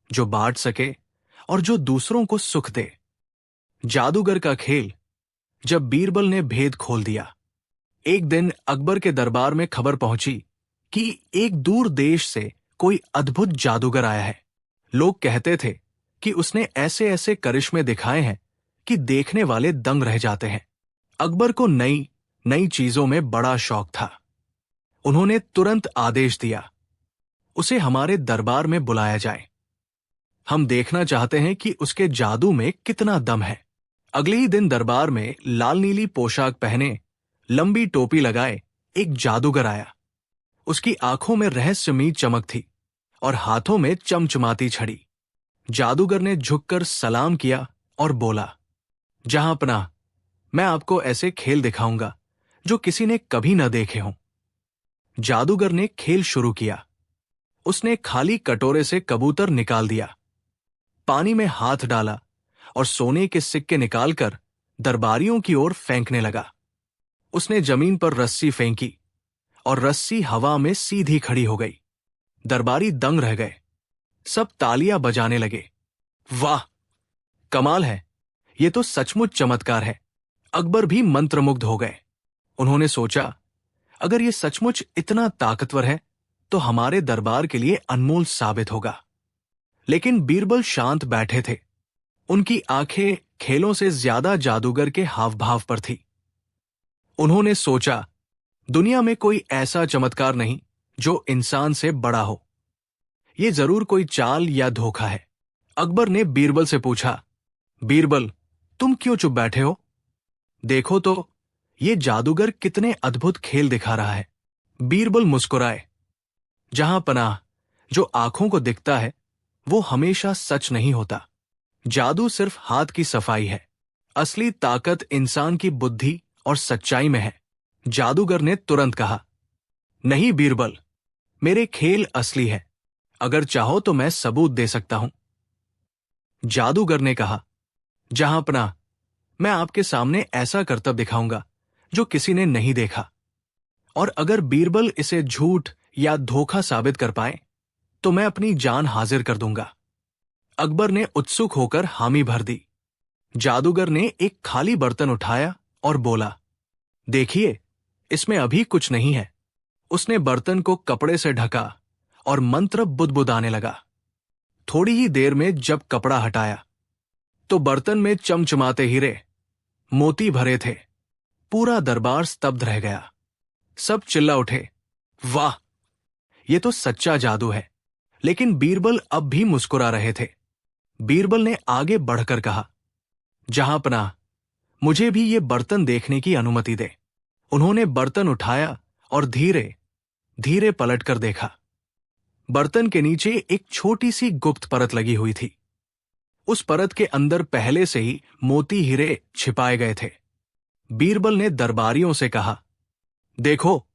जो बांट सके और जो दूसरों को सुख दे। जादूगर का खेल। जब बीरबल ने भेद खोल दिया। एक दिन अकबर के दरबार में खबर पहुंची कि एक दूर देश से कोई अद्भुत जादूगर आया है। लोग कहते थे कि उसने ऐसे ऐसे करिश्मे दिखाए हैं कि देखने वाले दंग रह जाते हैं। अकबर को नई नई चीजों में बड़ा शौक था। उन्होंने तुरंत आदेश दिया, उसे हमारे दरबार में बुलाया जाए। हम देखना चाहते हैं कि उसके जादू में कितना दम है। अगले ही दिन दरबार में लाल नीली पोशाक पहने, लंबी टोपी लगाए एक जादूगर आया। उसकी आंखों में रहस्यमयी चमक थी और हाथों में चमचमाती छड़ी। जादूगर ने झुककर सलाम किया और बोला, जहांपनाह, मैं आपको ऐसे खेल दिखाऊंगा जो किसी ने कभी न देखे हों। जादूगर ने खेल शुरू किया। उसने खाली कटोरे से कबूतर निकाल दिया, पानी में हाथ डाला और सोने के सिक्के निकालकर दरबारियों की ओर फेंकने लगा। उसने जमीन पर रस्सी फेंकी और रस्सी हवा में सीधी खड़ी हो गई। दरबारी दंग रह गए। सब तालियां बजाने लगे। वाह, कमाल है, ये तो सचमुच चमत्कार है। अकबर भी मंत्रमुग्ध हो गए। उन्होंने सोचा, अगर ये सचमुच इतना ताकतवर है तो हमारे दरबार के लिए अनमोल साबित होगा। लेकिन बीरबल शांत बैठे थे। उनकी आंखें खेलों से ज्यादा जादूगर के हाव भाव पर थी। उन्होंने सोचा, दुनिया में कोई ऐसा चमत्कार नहीं जो इंसान से बड़ा हो। यह जरूर कोई चाल या धोखा है। अकबर ने बीरबल से पूछा, बीरबल, तुम क्यों चुप बैठे हो? देखो तो, ये जादूगर कितने अद्भुत खेल दिखा रहा है। बीरबल मुस्कुराए। जहांपनाह, जो आंखों को दिखता है वो हमेशा सच नहीं होता। जादू सिर्फ हाथ की सफाई है। असली ताकत इंसान की बुद्धि और सच्चाई में है। जादूगर ने तुरंत कहा, नहीं बीरबल, मेरे खेल असली है। अगर चाहो तो मैं सबूत दे सकता हूं। जादूगर ने कहा, जहांपनाह, मैं आपके सामने ऐसा करतब दिखाऊंगा जो किसी ने नहीं देखा, और अगर बीरबल इसे झूठ या धोखा साबित कर पाए तो मैं अपनी जान हाजिर कर दूंगा। अकबर ने उत्सुक होकर हामी भर दी। जादूगर ने एक खाली बर्तन उठाया और बोला, देखिए, इसमें अभी कुछ नहीं है। उसने बर्तन को कपड़े से ढका और मंत्र बुदबुदाने लगा। थोड़ी ही देर में जब कपड़ा हटाया तो बर्तन में चमचमाते हीरे, मोती भरे थे। पूरा दरबार स्तब्ध रह गया। सब चिल्ला उठे, वाह, ये तो सच्चा जादू है। लेकिन बीरबल अब भी मुस्कुरा रहे थे। बीरबल ने आगे बढ़कर कहा, जहांपनाह, मुझे भी ये बर्तन देखने की अनुमति दे। उन्होंने बर्तन उठाया और धीरे धीरे पलटकर देखा। बर्तन के नीचे एक छोटी सी गुप्त परत लगी हुई थी। उस परत के अंदर पहले से ही मोती हीरे छिपाए गए थे। बीरबल ने दरबारियों से कहा, देखो,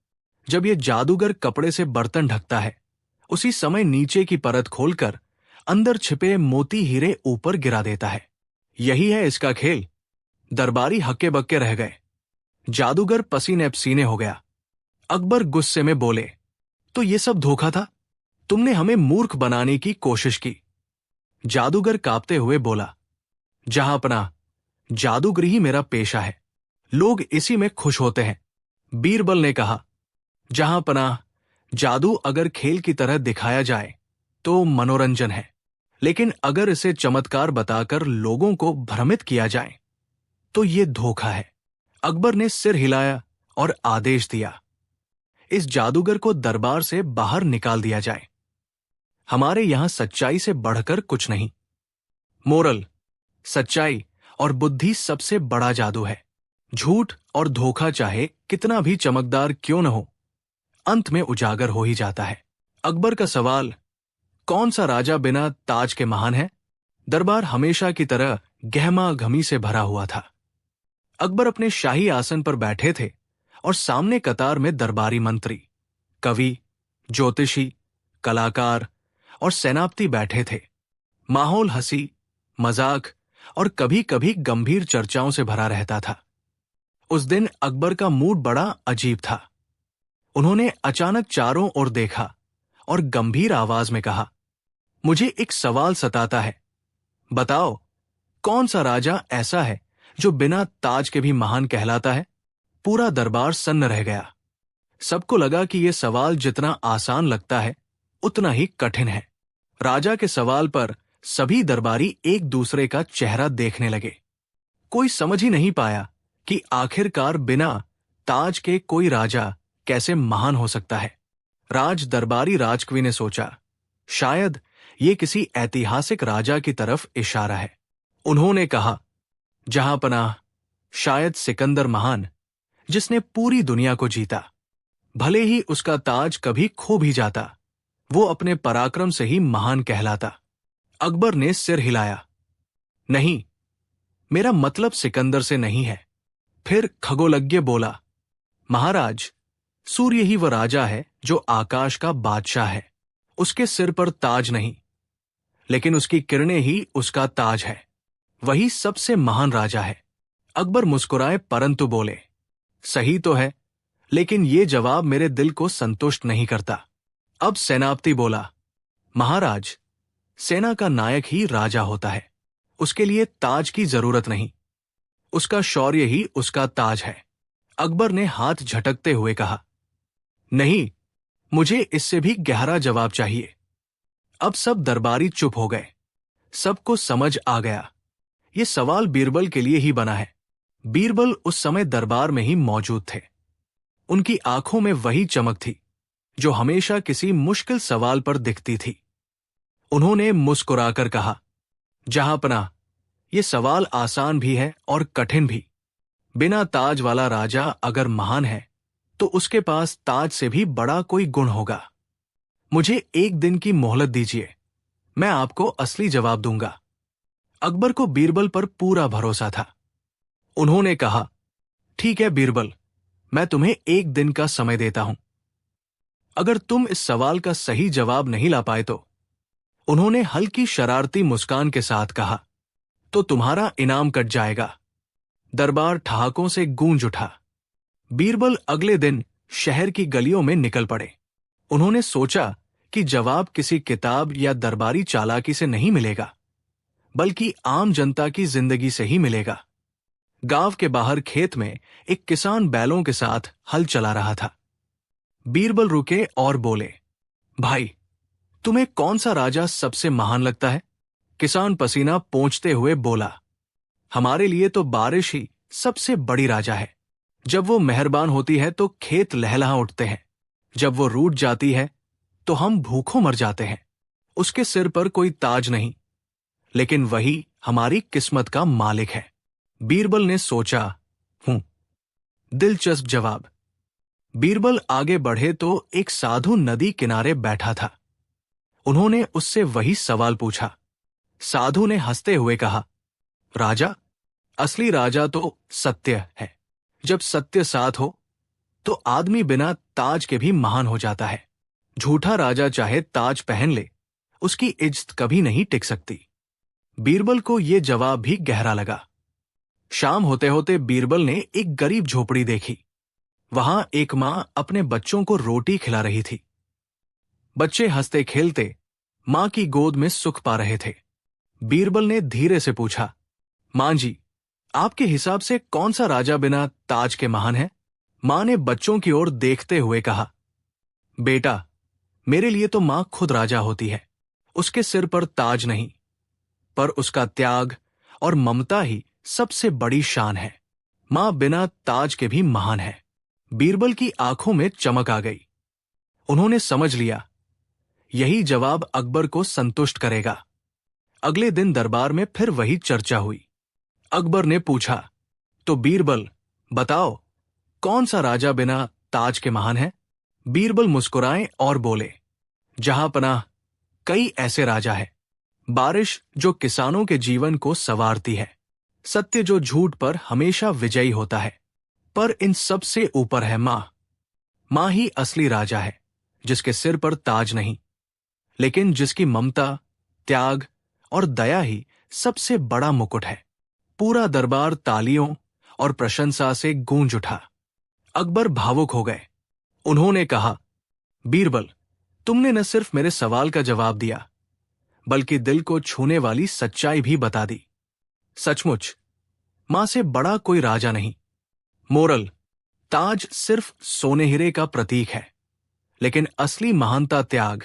जब ये जादूगर कपड़े से बर्तन ढकता है, उसी समय नीचे की परत खोलकर अंदर छिपे मोती हीरे ऊपर गिरा देता है। यही है इसका खेल। दरबारी हक्के बक्के रह गए। जादूगर पसीने पसीने हो गया। अकबर गुस्से में बोले, तो ये सब धोखा था? तुमने हमें मूर्ख बनाने की कोशिश की। जादूगर कांपते हुए बोला, जहांपनाह, जादूगरी ही मेरा पेशा है। लोग इसी में खुश होते हैं। बीरबल ने कहा, जहांपनाह, जादू अगर खेल की तरह दिखाया जाए तो मनोरंजन है, लेकिन अगर इसे चमत्कार बताकर लोगों को भ्रमित किया जाए तो ये धोखा है। अकबर ने सिर हिलाया और आदेश दिया, इस जादूगर को दरबार से बाहर निकाल दिया जाए। हमारे यहां सच्चाई से बढ़कर कुछ नहीं। मोरल: सच्चाई और बुद्धि सबसे बड़ा जादू है। झूठ और धोखा चाहे कितना भी चमकदार क्यों न हो, अंत में उजागर हो ही जाता है। अकबर का सवाल, कौन सा राजा बिना ताज के महान है? दरबार हमेशा की तरह गहमा गहमी से भरा हुआ था। अकबर अपने शाही आसन पर बैठे थे और सामने कतार में दरबारी मंत्री, कवि, ज्योतिषी, कलाकार और सेनापति बैठे थे। माहौल हंसी, मजाक और कभी कभी गंभीर चर्चाओं से भरा रहता था। उस दिन अकबर का मूड बड़ा अजीब था। उन्होंने अचानक चारों ओर देखा और गंभीर आवाज में कहा, मुझे एक सवाल सताता है। बताओ, कौन सा राजा ऐसा है जो बिना ताज के भी महान कहलाता है? पूरा दरबार सन्न रह गया। सबको लगा कि यह सवाल जितना आसान लगता है उतना ही कठिन है। राजा के सवाल पर सभी दरबारी एक दूसरे का चेहरा देखने लगे। कोई समझ ही नहीं पाया कि आखिरकार बिना ताज के कोई राजा कैसे महान हो सकता है। राज दरबारी राजकवि ने सोचा, शायद ये किसी ऐतिहासिक राजा की तरफ इशारा है। उन्होंने कहा, जहांपनाह, शायद सिकंदर महान, जिसने पूरी दुनिया को जीता। भले ही उसका ताज कभी खो भी जाता, वो अपने पराक्रम से ही महान कहलाता। अकबर ने सिर हिलाया, नहीं, मेरा मतलब सिकंदर से नहीं है। फिर खगोलज्ञ बोला, महाराज, सूर्य ही वह राजा है जो आकाश का बादशाह है। उसके सिर पर ताज नहीं, लेकिन उसकी किरणें ही उसका ताज है। वही सबसे महान राजा है। अकबर मुस्कुराए परंतु बोले, सही तो है, लेकिन ये जवाब मेरे दिल को संतुष्ट नहीं करता। अब सेनापति बोला, महाराज, सेना का नायक ही राजा होता है। उसके लिए ताज की जरूरत नहीं, उसका शौर्य ही उसका ताज है। अकबर ने हाथ झटकते हुए कहा, नहीं, मुझे इससे भी गहरा जवाब चाहिए। अब सब दरबारी चुप हो गए। सबको समझ आ गया, ये सवाल बीरबल के लिए ही बना है। बीरबल उस समय दरबार में ही मौजूद थे। उनकी आंखों में वही चमक थी जो हमेशा किसी मुश्किल सवाल पर दिखती थी। उन्होंने मुस्कुराकर कहा, जहांपनाह, ये सवाल आसान भी है और कठिन भी। बिना ताज वाला राजा अगर महान है तो उसके पास ताज से भी बड़ा कोई गुण होगा। मुझे एक दिन की मोहलत दीजिए, मैं आपको असली जवाब दूंगा। अकबर को बीरबल पर पूरा भरोसा था। उन्होंने कहा, ठीक है बीरबल, मैं तुम्हें एक दिन का समय देता हूं। अगर तुम इस सवाल का सही जवाब नहीं ला पाए तो, उन्होंने हल्की शरारती मुस्कान के साथ कहा, तो तुम्हारा इनाम कट जाएगा। दरबार ठहाकों से गूंज उठा। बीरबल अगले दिन शहर की गलियों में निकल पड़े। उन्होंने सोचा कि जवाब किसी किताब या दरबारी चालाकी से नहीं मिलेगा, बल्कि आम जनता की जिंदगी से ही मिलेगा। गांव के बाहर खेत में एक किसान बैलों के साथ हल चला रहा था। बीरबल रुके और बोले, भाई, तुम्हें कौन सा राजा सबसे महान लगता है? किसान पसीना पोंछते हुए बोला, हमारे लिए तो बारिश ही सबसे बड़ी राजा है। जब वो मेहरबान होती है तो खेत लहलहा उठते हैं। जब वो रूठ जाती है तो हम भूखों मर जाते हैं। उसके सिर पर कोई ताज नहीं, लेकिन वही हमारी किस्मत का मालिक है। बीरबल ने सोचा, दिलचस्प जवाब। बीरबल आगे बढ़े तो एक साधु नदी किनारे बैठा था। उन्होंने उससे वही सवाल पूछा। साधु ने हंसते हुए कहा, राजा, असली राजा तो सत्य है। जब सत्य साथ हो तो आदमी बिना ताज के भी महान हो जाता है। झूठा राजा चाहे ताज पहन ले, उसकी इज्जत कभी नहीं टिक सकती। बीरबल को यह जवाब भी गहरा लगा। शाम होते होते बीरबल ने एक गरीब झोपड़ी देखी। वहां एक मां अपने बच्चों को रोटी खिला रही थी। बच्चे हंसते खेलते मां की गोद में सुख पा रहे थे। बीरबल ने धीरे से पूछा, मां जी, आपके हिसाब से कौन सा राजा बिना ताज के महान है? मां ने बच्चों की ओर देखते हुए कहा, बेटा, मेरे लिए तो मां खुद राजा होती है। उसके सिर पर ताज नहीं, पर उसका त्याग और ममता ही सबसे बड़ी शान है। मां बिना ताज के भी महान है। बीरबल की आंखों में चमक आ गई। उन्होंने समझ लिया, यही जवाब अकबर को संतुष्ट करेगा। अगले दिन दरबार में फिर वही चर्चा हुई। अकबर ने पूछा, तो बीरबल, बताओ, कौन सा राजा बिना ताज के महान है? बीरबल मुस्कुराए और बोले, जहांपनाह, कई ऐसे राजा है। बारिश जो किसानों के जीवन को संवारती है, सत्य जो झूठ पर हमेशा विजयी होता है, पर इन सब से ऊपर है मां। मां ही असली राजा है, जिसके सिर पर ताज नहीं, लेकिन जिसकी ममता, त्याग और दया ही सबसे बड़ा मुकुट है। पूरा दरबार तालियों और प्रशंसा से गूंज उठा। अकबर भावुक हो गए। उन्होंने कहा, बीरबल, तुमने न सिर्फ मेरे सवाल का जवाब दिया, बल्कि दिल को छूने वाली सच्चाई भी बता दी। सचमुच मां से बड़ा कोई राजा नहीं। मोरल, ताज सिर्फ सोने हीरे का प्रतीक है, लेकिन असली महानता त्याग,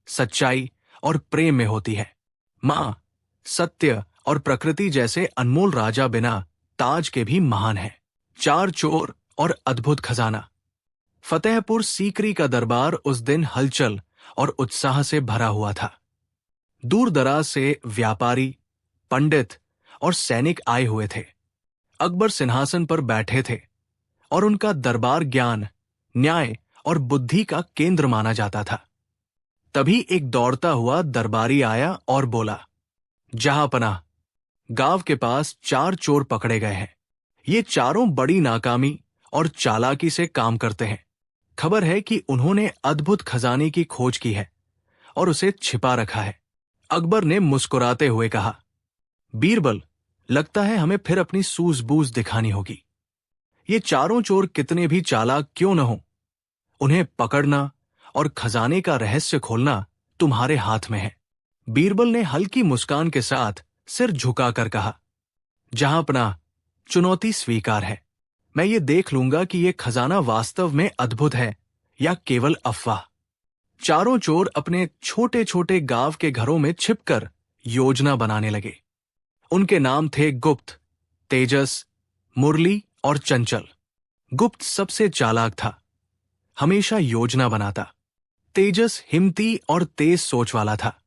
सच्चाई और प्रेम में होती है। मां, सत्य और प्रकृति जैसे अनमोल राजा बिना ताज के भी महान है। चार चोर और अद्भुत खजाना। फतेहपुर सीकरी का दरबार उस दिन हलचल और उत्साह से भरा हुआ था। दूर दराज से व्यापारी, पंडित और सैनिक आए हुए थे। अकबर सिंहासन पर बैठे थे और उनका दरबार ज्ञान, न्याय और बुद्धि का केंद्र माना जाता था। तभी एक दौड़ता हुआ दरबारी आया और बोला, जहांपनाह, गांव के पास 4 चोर पकड़े गए हैं। ये चारों बड़ी नाकामी और चालाकी से काम करते हैं। खबर है कि उन्होंने अद्भुत खजाने की खोज की है और उसे छिपा रखा है। अकबर ने मुस्कुराते हुए कहा, बीरबल, लगता है हमें फिर अपनी सूझबूझ दिखानी होगी। ये चारों चोर कितने भी चालाक क्यों न हो, उन्हें पकड़ना और खजाने का रहस्य खोलना तुम्हारे हाथ में है। बीरबल ने हल्की मुस्कान के साथ सिर झुकाकर कहा, जहांपनाह, चुनौती स्वीकार है। मैं ये देख लूंगा कि ये खजाना वास्तव में अद्भुत है या केवल अफवाह। चारों चोर अपने छोटे छोटे गांव के घरों में छिपकर योजना बनाने लगे। उनके नाम थे गुप्त, तेजस, मुरली और चंचल। गुप्त सबसे चालाक था, हमेशा योजना बनाता। तेजस हिम्मती और तेज सोच वाला था।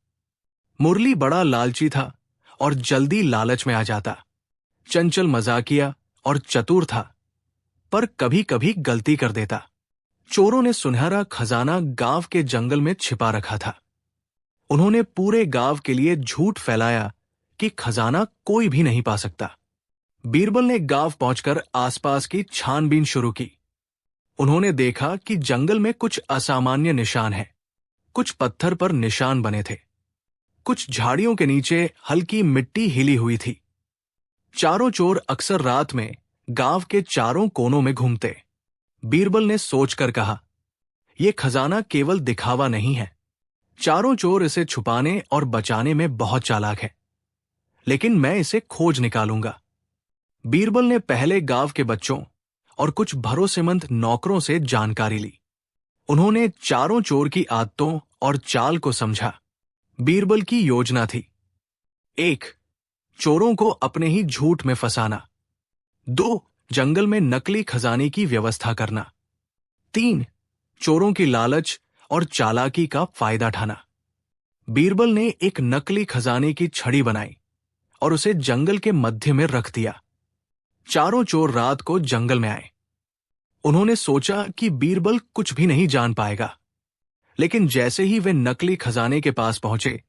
मुरली बड़ा लालची था और जल्दी लालच में आ जाता। चंचल मजाकिया और चतुर था, पर कभी कभी गलती कर देता। चोरों ने सुनहरा खजाना गांव के जंगल में छिपा रखा था। उन्होंने पूरे गांव के लिए झूठ फैलाया कि खजाना कोई भी नहीं पा सकता। बीरबल ने गांव पहुंचकर आसपास की छानबीन शुरू की। उन्होंने देखा कि जंगल में कुछ असामान्य निशान हैं। कुछ पत्थर पर निशान बने थे, कुछ झाड़ियों के नीचे हल्की मिट्टी हिली हुई थी। चारों चोर अक्सर रात में गांव के चारों कोनों में घूमते। बीरबल ने सोचकर कहा, यह खजाना केवल दिखावा नहीं है। चारों चोर इसे छुपाने और बचाने में बहुत चालाक है, लेकिन मैं इसे खोज निकालूंगा। बीरबल ने पहले गांव के बच्चों और कुछ भरोसेमंद नौकरों से जानकारी ली। उन्होंने चारों चोर की आदतों और चाल को समझा। बीरबल की योजना थी, 1. चोरों को अपने ही झूठ में फंसाना। 2. जंगल में नकली खजाने की व्यवस्था करना। 3. चोरों की लालच और चालाकी का फायदा उठाना। बीरबल ने एक नकली खजाने की छड़ी बनाई और उसे जंगल के मध्य में रख दिया। चारों चोर रात को जंगल में आए। उन्होंने सोचा कि बीरबल कुछ भी नहीं जान पाएगा, लेकिन जैसे ही वे नकली खजाने के पास पहुंचे,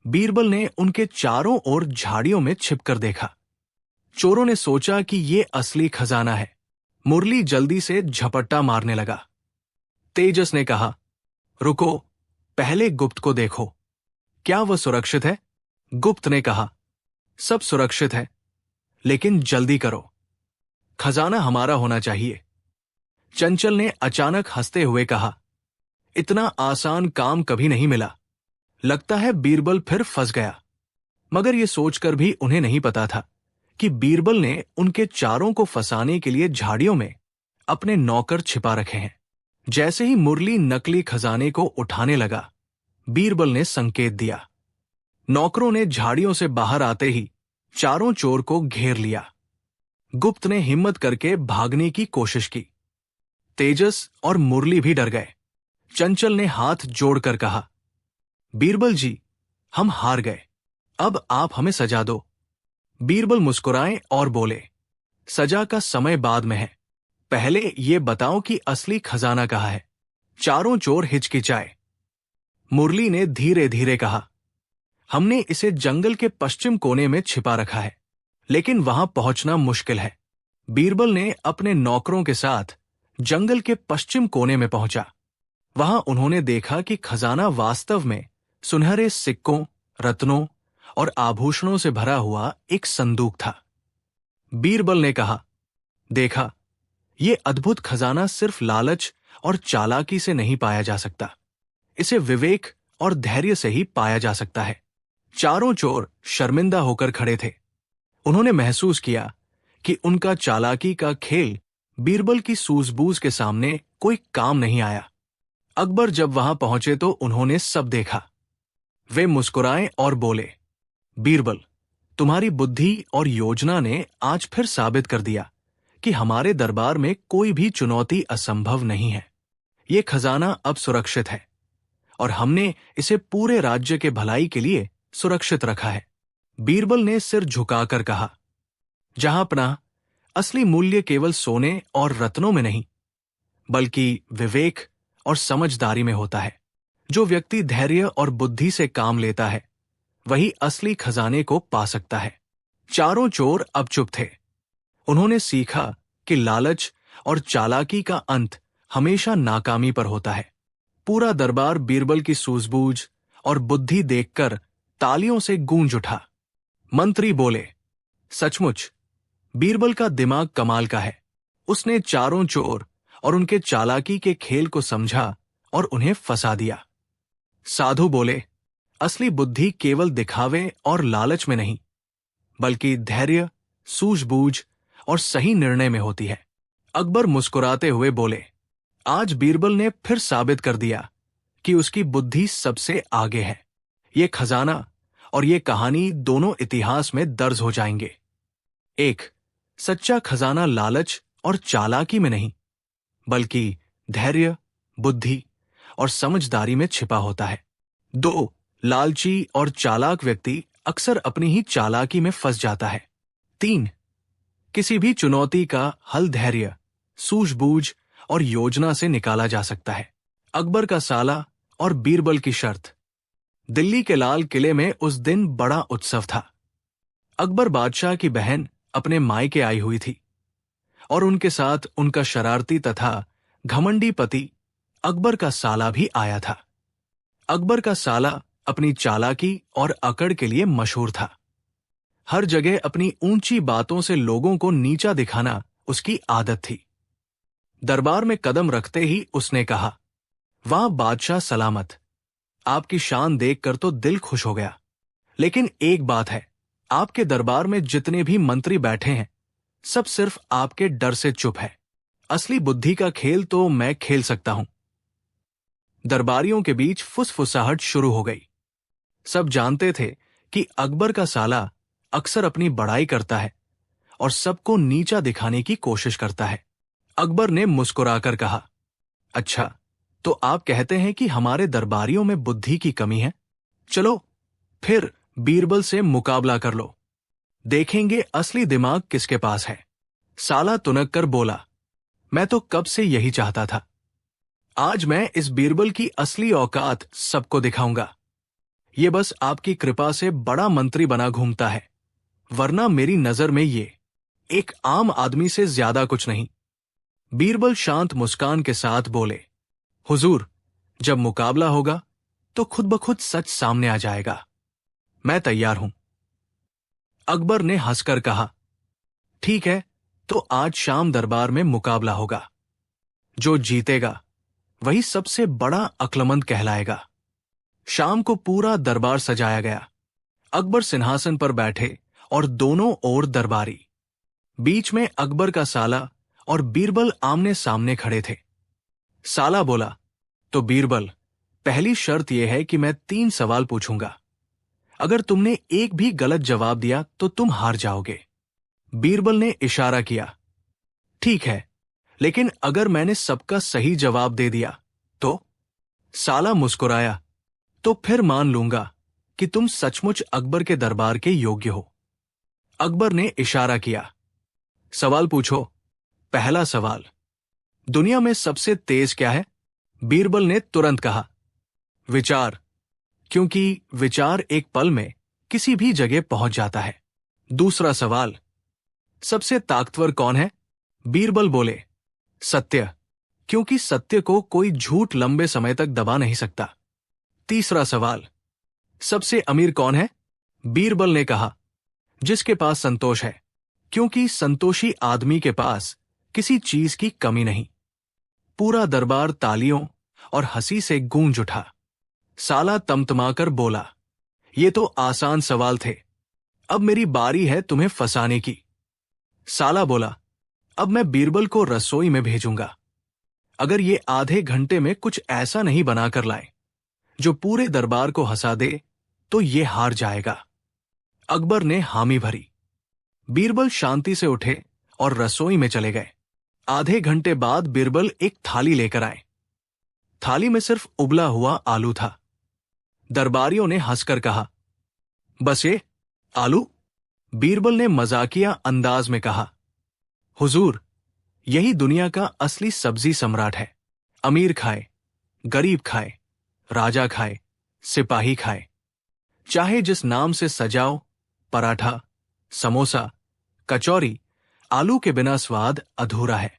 बीरबल ने उनके चारों ओर झाड़ियों में छिपकर देखा। चोरों ने सोचा कि ये असली खजाना है। मुरली जल्दी से झपट्टा मारने लगा। तेजस ने कहा, रुको, पहले गुप्त को देखो, क्या वह सुरक्षित है? गुप्त ने कहा, सब सुरक्षित है, लेकिन जल्दी करो, खजाना हमारा होना चाहिए। चंचल ने अचानक हंसते हुए कहा, इतना आसान काम कभी नहीं मिला। लगता है बीरबल फिर फंस गया। मगर यह सोचकर भी उन्हें नहीं पता था कि बीरबल ने उनके चारों को फंसाने के लिए झाड़ियों में अपने नौकर छिपा रखे हैं। जैसे ही मुरली नकली खजाने को उठाने लगा, बीरबल ने संकेत दिया। नौकरों ने झाड़ियों से बाहर आते ही चारों चोर को घेर लिया। गुप्त ने हिम्मत करके भागने की कोशिश की। तेजस और मुरली भी डर गए। चंचल ने हाथ जोड़कर कहा, बीरबल जी, हम हार गए, अब आप हमें सजा दो। बीरबल मुस्कुराए और बोले, सजा का समय बाद में है, पहले ये बताओ कि असली खजाना कहाँ है। चारों चोर हिचकिचाए। मुरली ने धीरे धीरे कहा, हमने इसे जंगल के पश्चिम कोने में छिपा रखा है, लेकिन वहां पहुंचना मुश्किल है। बीरबल ने अपने नौकरों के साथ जंगल के पश्चिम कोने में पहुंचा। वहां उन्होंने देखा कि खजाना वास्तव में सुनहरे सिक्कों, रत्नों और आभूषणों से भरा हुआ एक संदूक था। बीरबल ने कहा, देखा, ये अद्भुत खजाना सिर्फ लालच और चालाकी से नहीं पाया जा सकता, इसे विवेक और धैर्य से ही पाया जा सकता है। चारों चोर शर्मिंदा होकर खड़े थे। उन्होंने महसूस किया कि उनका चालाकी का खेल बीरबल की सूझबूझ के सामने कोई काम नहीं आया। अकबर जब वहां पहुंचे तो उन्होंने सब देखा। वे मुस्कुराए और बोले, बीरबल, तुम्हारी बुद्धि और योजना ने आज फिर साबित कर दिया कि हमारे दरबार में कोई भी चुनौती असंभव नहीं है। ये खजाना अब सुरक्षित है और हमने इसे पूरे राज्य के भलाई के लिए सुरक्षित रखा है। बीरबल ने सिर झुकाकर कहा, जहांपनाह, असली मूल्य केवल सोने और रत्नों में नहीं, बल्कि विवेक और समझदारी में होता है। जो व्यक्ति धैर्य और बुद्धि से काम लेता है, वही असली खजाने को पा सकता है। चारों चोर अब चुप थे। उन्होंने सीखा कि लालच और चालाकी का अंत हमेशा नाकामी पर होता है। पूरा दरबार बीरबल की सूझबूझ और बुद्धि देखकर तालियों से गूंज उठा। मंत्री बोले, सचमुच बीरबल का दिमाग कमाल का है। उसने चारों चोर और उनके चालाकी के खेल को समझा और उन्हें फंसा दिया। साधु बोले, असली बुद्धि केवल दिखावे और लालच में नहीं, बल्कि धैर्य, सूझबूझ और सही निर्णय में होती है। अकबर मुस्कुराते हुए बोले, आज बीरबल ने फिर साबित कर दिया कि उसकी बुद्धि सबसे आगे है। ये खजाना और ये कहानी दोनों इतिहास में दर्ज हो जाएंगे। एक, सच्चा खजाना लालच और चालाकी में नहीं, बल्कि धैर्य, बुद्धि और समझदारी में छिपा होता है। दो, लालची और चालाक व्यक्ति अक्सर अपनी ही चालाकी में फंस जाता है। तीन, किसी भी चुनौती का हल धैर्य, सूझबूझ और योजना से निकाला जा सकता है। अकबर का साला और बीरबल की शर्त। दिल्ली के लाल किले में उस दिन बड़ा उत्सव था। अकबर बादशाह की बहन अपने मायके आई हुई थी और उनके साथ उनका शरारती तथा घमंडी पति अकबर का साला भी आया था। अकबर का साला अपनी चालाकी और अकड़ के लिए मशहूर था। हर जगह अपनी ऊंची बातों से लोगों को नीचा दिखाना उसकी आदत थी। दरबार में कदम रखते ही उसने कहा, वाह बादशाह सलामत, आपकी शान देखकर तो दिल खुश हो गया। लेकिन एक बात है, आपके दरबार में जितने भी मंत्री बैठे हैं, सब सिर्फ आपके डर से चुप है। असली बुद्धि का खेल तो मैं खेल सकता हूं। दरबारियों के बीच फुसफुसाहट शुरू हो गई। सब जानते थे कि अकबर का साला अक्सर अपनी बड़ाई करता है और सबको नीचा दिखाने की कोशिश करता है। अकबर ने मुस्कुराकर कहा, अच्छा, तो आप कहते हैं कि हमारे दरबारियों में बुद्धि की कमी है? चलो फिर बीरबल से मुकाबला कर लो, देखेंगे असली दिमाग किसके पास है। साला तुनक कर बोला, मैं तो कब से यही चाहता था। आज मैं इस बीरबल की असली औकात सबको दिखाऊंगा। ये बस आपकी कृपा से बड़ा मंत्री बना घूमता है, वरना मेरी नजर में ये एक आम आदमी से ज्यादा कुछ नहीं। बीरबल शांत मुस्कान के साथ बोले, हुजूर, जब मुकाबला होगा तो खुद ब खुद सच सामने आ जाएगा। मैं तैयार हूं। अकबर ने हंसकर कहा, ठीक है, तो आज शाम दरबार में मुकाबला होगा। जो जीतेगा वही सबसे बड़ा अक्लमंद कहलाएगा। शाम को पूरा दरबार सजाया गया। अकबर सिंहासन पर बैठे और दोनों ओर दरबारी। बीच में अकबर का साला और बीरबल आमने सामने खड़े थे। साला बोला, तो बीरबल, पहली शर्त यह है कि मैं 3 सवाल पूछूंगा। अगर तुमने एक भी गलत जवाब दिया तो तुम हार जाओगे। बीरबल ने इशारा किया, ठीक है, लेकिन अगर मैंने सबका सही जवाब दे दिया तो? साला मुस्कुराया, तो फिर मान लूंगा कि तुम सचमुच अकबर के दरबार के योग्य हो। अकबर ने इशारा किया, सवाल पूछो। पहला सवाल, दुनिया में सबसे तेज क्या है? बीरबल ने तुरंत कहा, विचार, क्योंकि विचार एक पल में किसी भी जगह पहुंच जाता है। दूसरा सवाल, सबसे ताकतवर कौन है? बीरबल बोले, सत्य, क्योंकि सत्य को कोई झूठ लंबे समय तक दबा नहीं सकता। तीसरा सवाल, सबसे अमीर कौन है? बीरबल ने कहा, जिसके पास संतोष है, क्योंकि संतोषी आदमी के पास किसी चीज की कमी नहीं। पूरा दरबार तालियों और हंसी से गूंज उठा। साला तमतमाकर बोला, ये तो आसान सवाल थे, अब मेरी बारी है तुम्हें फंसाने की। साला बोला, अब मैं बीरबल को रसोई में भेजूंगा। अगर ये आधे घंटे में कुछ ऐसा नहीं बनाकर लाए जो पूरे दरबार को हंसा दे, तो ये हार जाएगा। अकबर ने हामी भरी। बीरबल शांति से उठे और रसोई में चले गए। आधे घंटे बाद बीरबल एक थाली लेकर आए। थाली में सिर्फ उबला हुआ आलू था। दरबारियों ने हंसकर कहा, बस ये आलू? बीरबल ने मजाकिया अंदाज में कहा, हुजूर, यही दुनिया का असली सब्जी सम्राट है। अमीर खाए, गरीब खाए, राजा खाए, सिपाही खाए, चाहे जिस नाम से सजाओ, पराठा, समोसा, कचौरी, आलू के बिना स्वाद अधूरा है।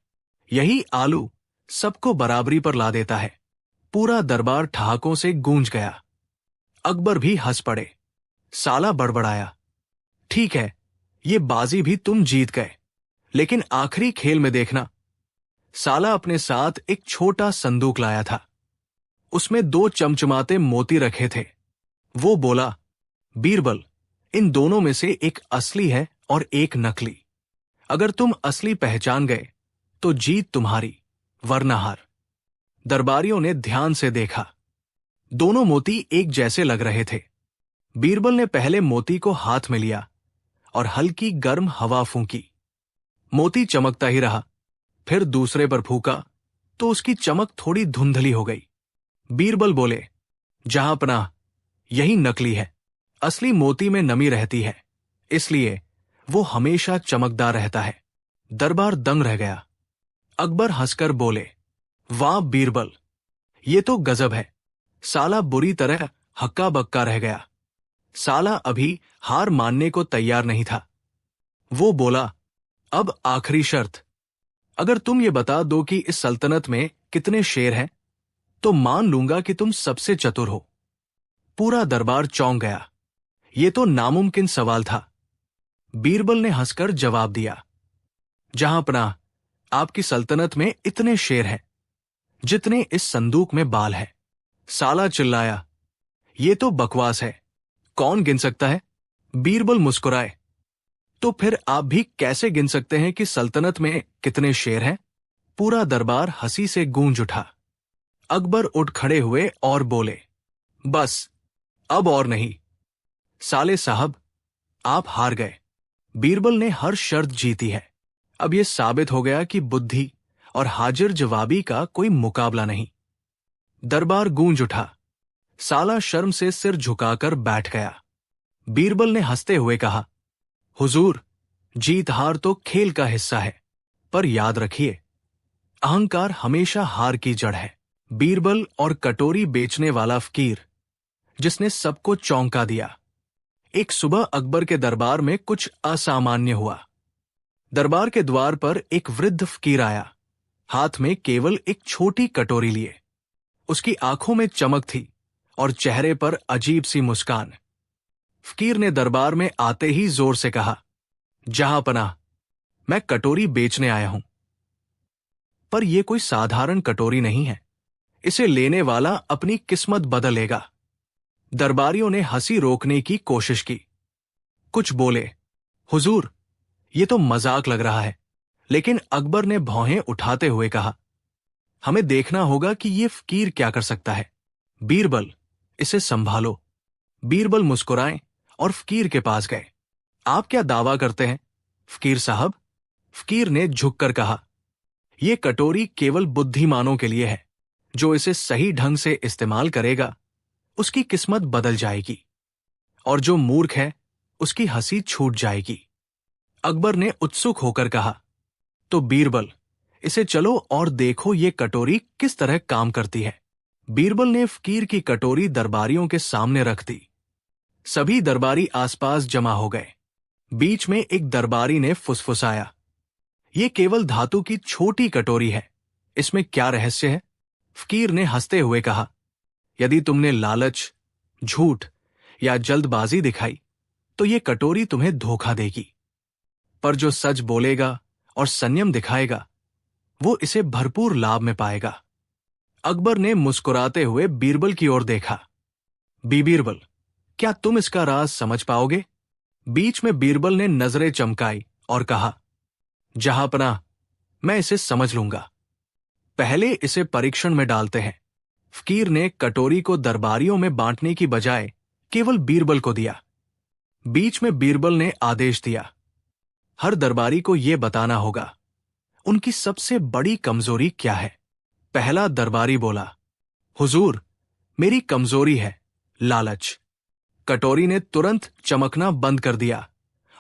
यही आलू सबको बराबरी पर ला देता है। पूरा दरबार ठहाकों से गूंज गया। अकबर भी हंस पड़े। साला बड़बड़ाया, ठीक है, ये बाजी भी तुम जीत गए, लेकिन आखिरी खेल में देखना। साला अपने साथ एक छोटा संदूक लाया था। उसमें 2 चमचमाते मोती रखे थे। वो बोला, बीरबल, इन दोनों में से एक असली है और एक नकली। अगर तुम असली पहचान गए तो जीत तुम्हारी, वरना हार। दरबारियों ने ध्यान से देखा। दोनों मोती एक जैसे लग रहे थे। बीरबल ने पहले मोती को हाथ में लिया और हल्की गर्म हवा फूंकी। मोती चमकता ही रहा। फिर दूसरे पर फूंका तो उसकी चमक थोड़ी धुंधली हो गई। बीरबल बोले, जहां पनाह, यही नकली है। असली मोती में नमी रहती है, इसलिए वो हमेशा चमकदार रहता है। दरबार दंग रह गया। अकबर हंसकर बोले, वाह बीरबल, ये तो गजब है। साला बुरी तरह हक्का बक्का रह गया। साला अभी हार मानने को तैयार नहीं था। वो बोला, अब आखिरी शर्त, अगर तुम ये बता दो कि इस सल्तनत में कितने शेर हैं, तो मान लूंगा कि तुम सबसे चतुर हो। पूरा दरबार चौंक गया। ये तो नामुमकिन सवाल था। बीरबल ने हंसकर जवाब दिया, जहां पनाह, आपकी सल्तनत में इतने शेर हैं जितने इस संदूक में बाल है। साला चिल्लाया, ये तो बकवास है, कौन गिन सकता है? बीरबल मुस्कुराए, तो फिर आप भी कैसे गिन सकते हैं कि सल्तनत में कितने शेर हैं? पूरा दरबार हंसी से गूंज उठा। अकबर उठ खड़े हुए और बोले, बस, अब और नहीं। साले साहब, आप हार गए। बीरबल ने हर शर्त जीती है। अब यह साबित हो गया कि बुद्धि और हाजिर जवाबी का कोई मुकाबला नहीं। दरबार गूंज उठा। साला शर्म से सिर झुकाकर बैठ गया। बीरबल ने हंसते हुए कहा, हुजूर, जीत हार तो खेल का हिस्सा है, पर याद रखिए, अहंकार हमेशा हार की जड़ है। बीरबल और कटोरी बेचने वाला फकीर, जिसने सबको चौंका दिया। एक सुबह अकबर के दरबार में कुछ असामान्य हुआ। दरबार के द्वार पर एक वृद्ध फकीर आया, हाथ में केवल एक छोटी कटोरी लिए। उसकी आंखों में चमक थी और चेहरे पर अजीब सी मुस्कान। फकीर ने दरबार में आते ही जोर से कहा, जहां पनाह, मैं कटोरी बेचने आया हूं। पर यह कोई साधारण कटोरी नहीं है। इसे लेने वाला अपनी किस्मत बदलेगा। दरबारियों ने हंसी रोकने की कोशिश की। कुछ बोले, हुजूर, ये तो मजाक लग रहा है। लेकिन अकबर ने भौहें उठाते हुए कहा, हमें देखना होगा कि ये फकीर क्या कर सकता है। बीरबल, इसे संभालो। बीरबल मुस्कुराए और फकीर के पास गए। आप क्या दावा करते हैं, फकीर साहब? फकीर ने झुककर कहा, यह कटोरी केवल बुद्धिमानों के लिए है। जो इसे सही ढंग से इस्तेमाल करेगा, उसकी किस्मत बदल जाएगी, और जो मूर्ख है, उसकी हंसी छूट जाएगी। अकबर ने उत्सुक होकर कहा, तो बीरबल, इसे चलो और देखो ये कटोरी किस तरह काम करती है। बीरबल ने फकीर की कटोरी दरबारियों के सामने रख दी। सभी दरबारी आसपास जमा हो गए। बीच में एक दरबारी ने फुसफुसाया, ये केवल धातु की छोटी कटोरी है, इसमें क्या रहस्य है? फकीर ने हंसते हुए कहा, यदि तुमने लालच, झूठ या जल्दबाजी दिखाई तो ये कटोरी तुम्हें धोखा देगी, पर जो सच बोलेगा और संयम दिखाएगा वो इसे भरपूर लाभ में पाएगा। अकबर ने मुस्कुराते हुए बीरबल की ओर देखा। बीरबल, क्या तुम इसका राज समझ पाओगे? बीच में बीरबल ने नजरें चमकाई और कहा, जहांपनाह, मैं इसे समझ लूंगा। पहले इसे परीक्षण में डालते हैं। फकीर ने कटोरी को दरबारियों में बांटने की बजाय केवल बीरबल को दिया। बीच में बीरबल ने आदेश दिया, हर दरबारी को यह बताना होगा उनकी सबसे बड़ी कमजोरी क्या है। पहला दरबारी बोला, हुजूर, मेरी कमजोरी है लालच। कटोरी ने तुरंत चमकना बंद कर दिया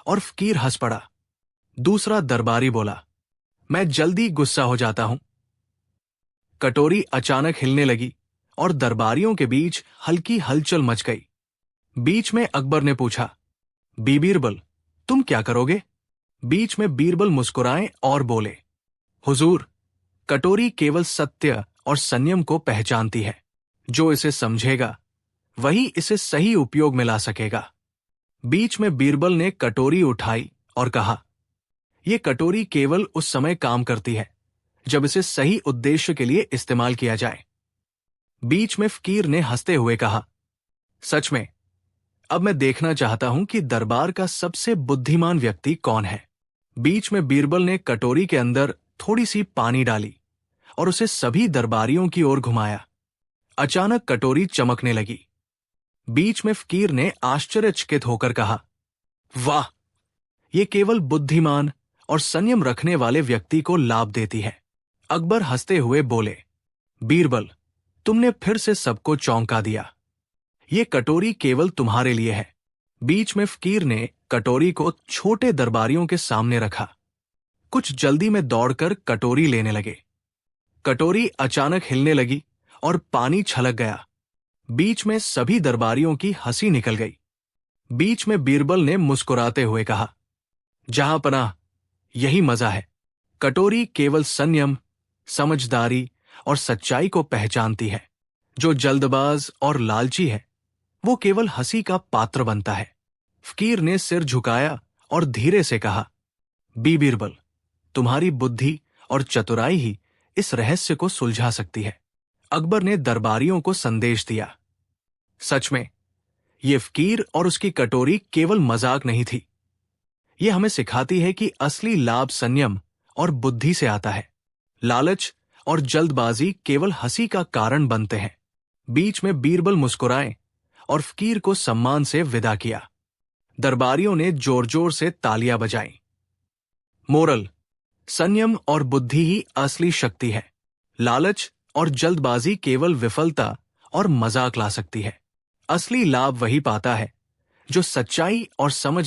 और फकीर हंस पड़ा। दूसरा दरबारी बोला, मैं जल्दी गुस्सा हो जाता हूं। कटोरी अचानक हिलने लगी और दरबारियों के बीच हल्की हलचल मच गई। बीच में अकबर ने पूछा, बीरबल, तुम क्या करोगे? बीच में बीरबल मुस्कुराए और बोले, हुजूर, कटोरी केवल सत्य और संयम को पहचानती है। जो इसे समझेगा वही इसे सही उपयोग में ला सकेगा। बीच में बीरबल ने कटोरी उठाई और कहा, यह कटोरी केवल उस समय काम करती है जब इसे सही उद्देश्य के लिए इस्तेमाल किया जाए। बीच में फकीर ने हंसते हुए कहा, सच में, अब मैं देखना चाहता हूं कि दरबार का सबसे बुद्धिमान व्यक्ति कौन है। बीच में बीरबल ने कटोरी के अंदर थोड़ी सी पानी डाली और उसे सभी दरबारियों की ओर घुमाया। अचानक कटोरी चमकने लगी। बीच में फकीर ने आश्चर्यचकित होकर कहा, वाह, ये केवल बुद्धिमान और संयम रखने वाले व्यक्ति को लाभ देती है। अकबर हंसते हुए बोले, बीरबल, तुमने फिर से सबको चौंका दिया। ये कटोरी केवल तुम्हारे लिए है। बीच में फकीर ने कटोरी को छोटे दरबारियों के सामने रखा। कुछ जल्दी में दौड़कर कटोरी लेने लगे। कटोरी अचानक हिलने लगी और पानी छलक गया। बीच में सभी दरबारियों की हंसी निकल गई। बीच में बीरबल ने मुस्कुराते हुए कहा, जहांपनाह, यही मजा है। कटोरी केवल संयम, समझदारी और सच्चाई को पहचानती है। जो जल्दबाज और लालची है वो केवल हंसी का पात्र बनता है। फकीर ने सिर झुकाया और धीरे से कहा, बीरबल, तुम्हारी बुद्धि और चतुराई ही इस रहस्य को सुलझा सकती है। अकबर ने दरबारियों को संदेश दिया, सच में, ये फकीर और उसकी कटोरी केवल मजाक नहीं थी। ये हमें सिखाती है कि असली लाभ संयम और बुद्धि से आता है। लालच और जल्दबाजी केवल हंसी का कारण बनते हैं। बीच में बीरबल मुस्कुराए और फकीर को सम्मान से विदा किया। दरबारियों ने जोर जोर से तालियां बजाईं। मोरल, संयम और बुद्धि ही असली शक्ति है। लालच और जल्दबाजी केवल विफलता और मजाक ला सकती है। असली लाभ वही पाता है जो सच्चाई और समझ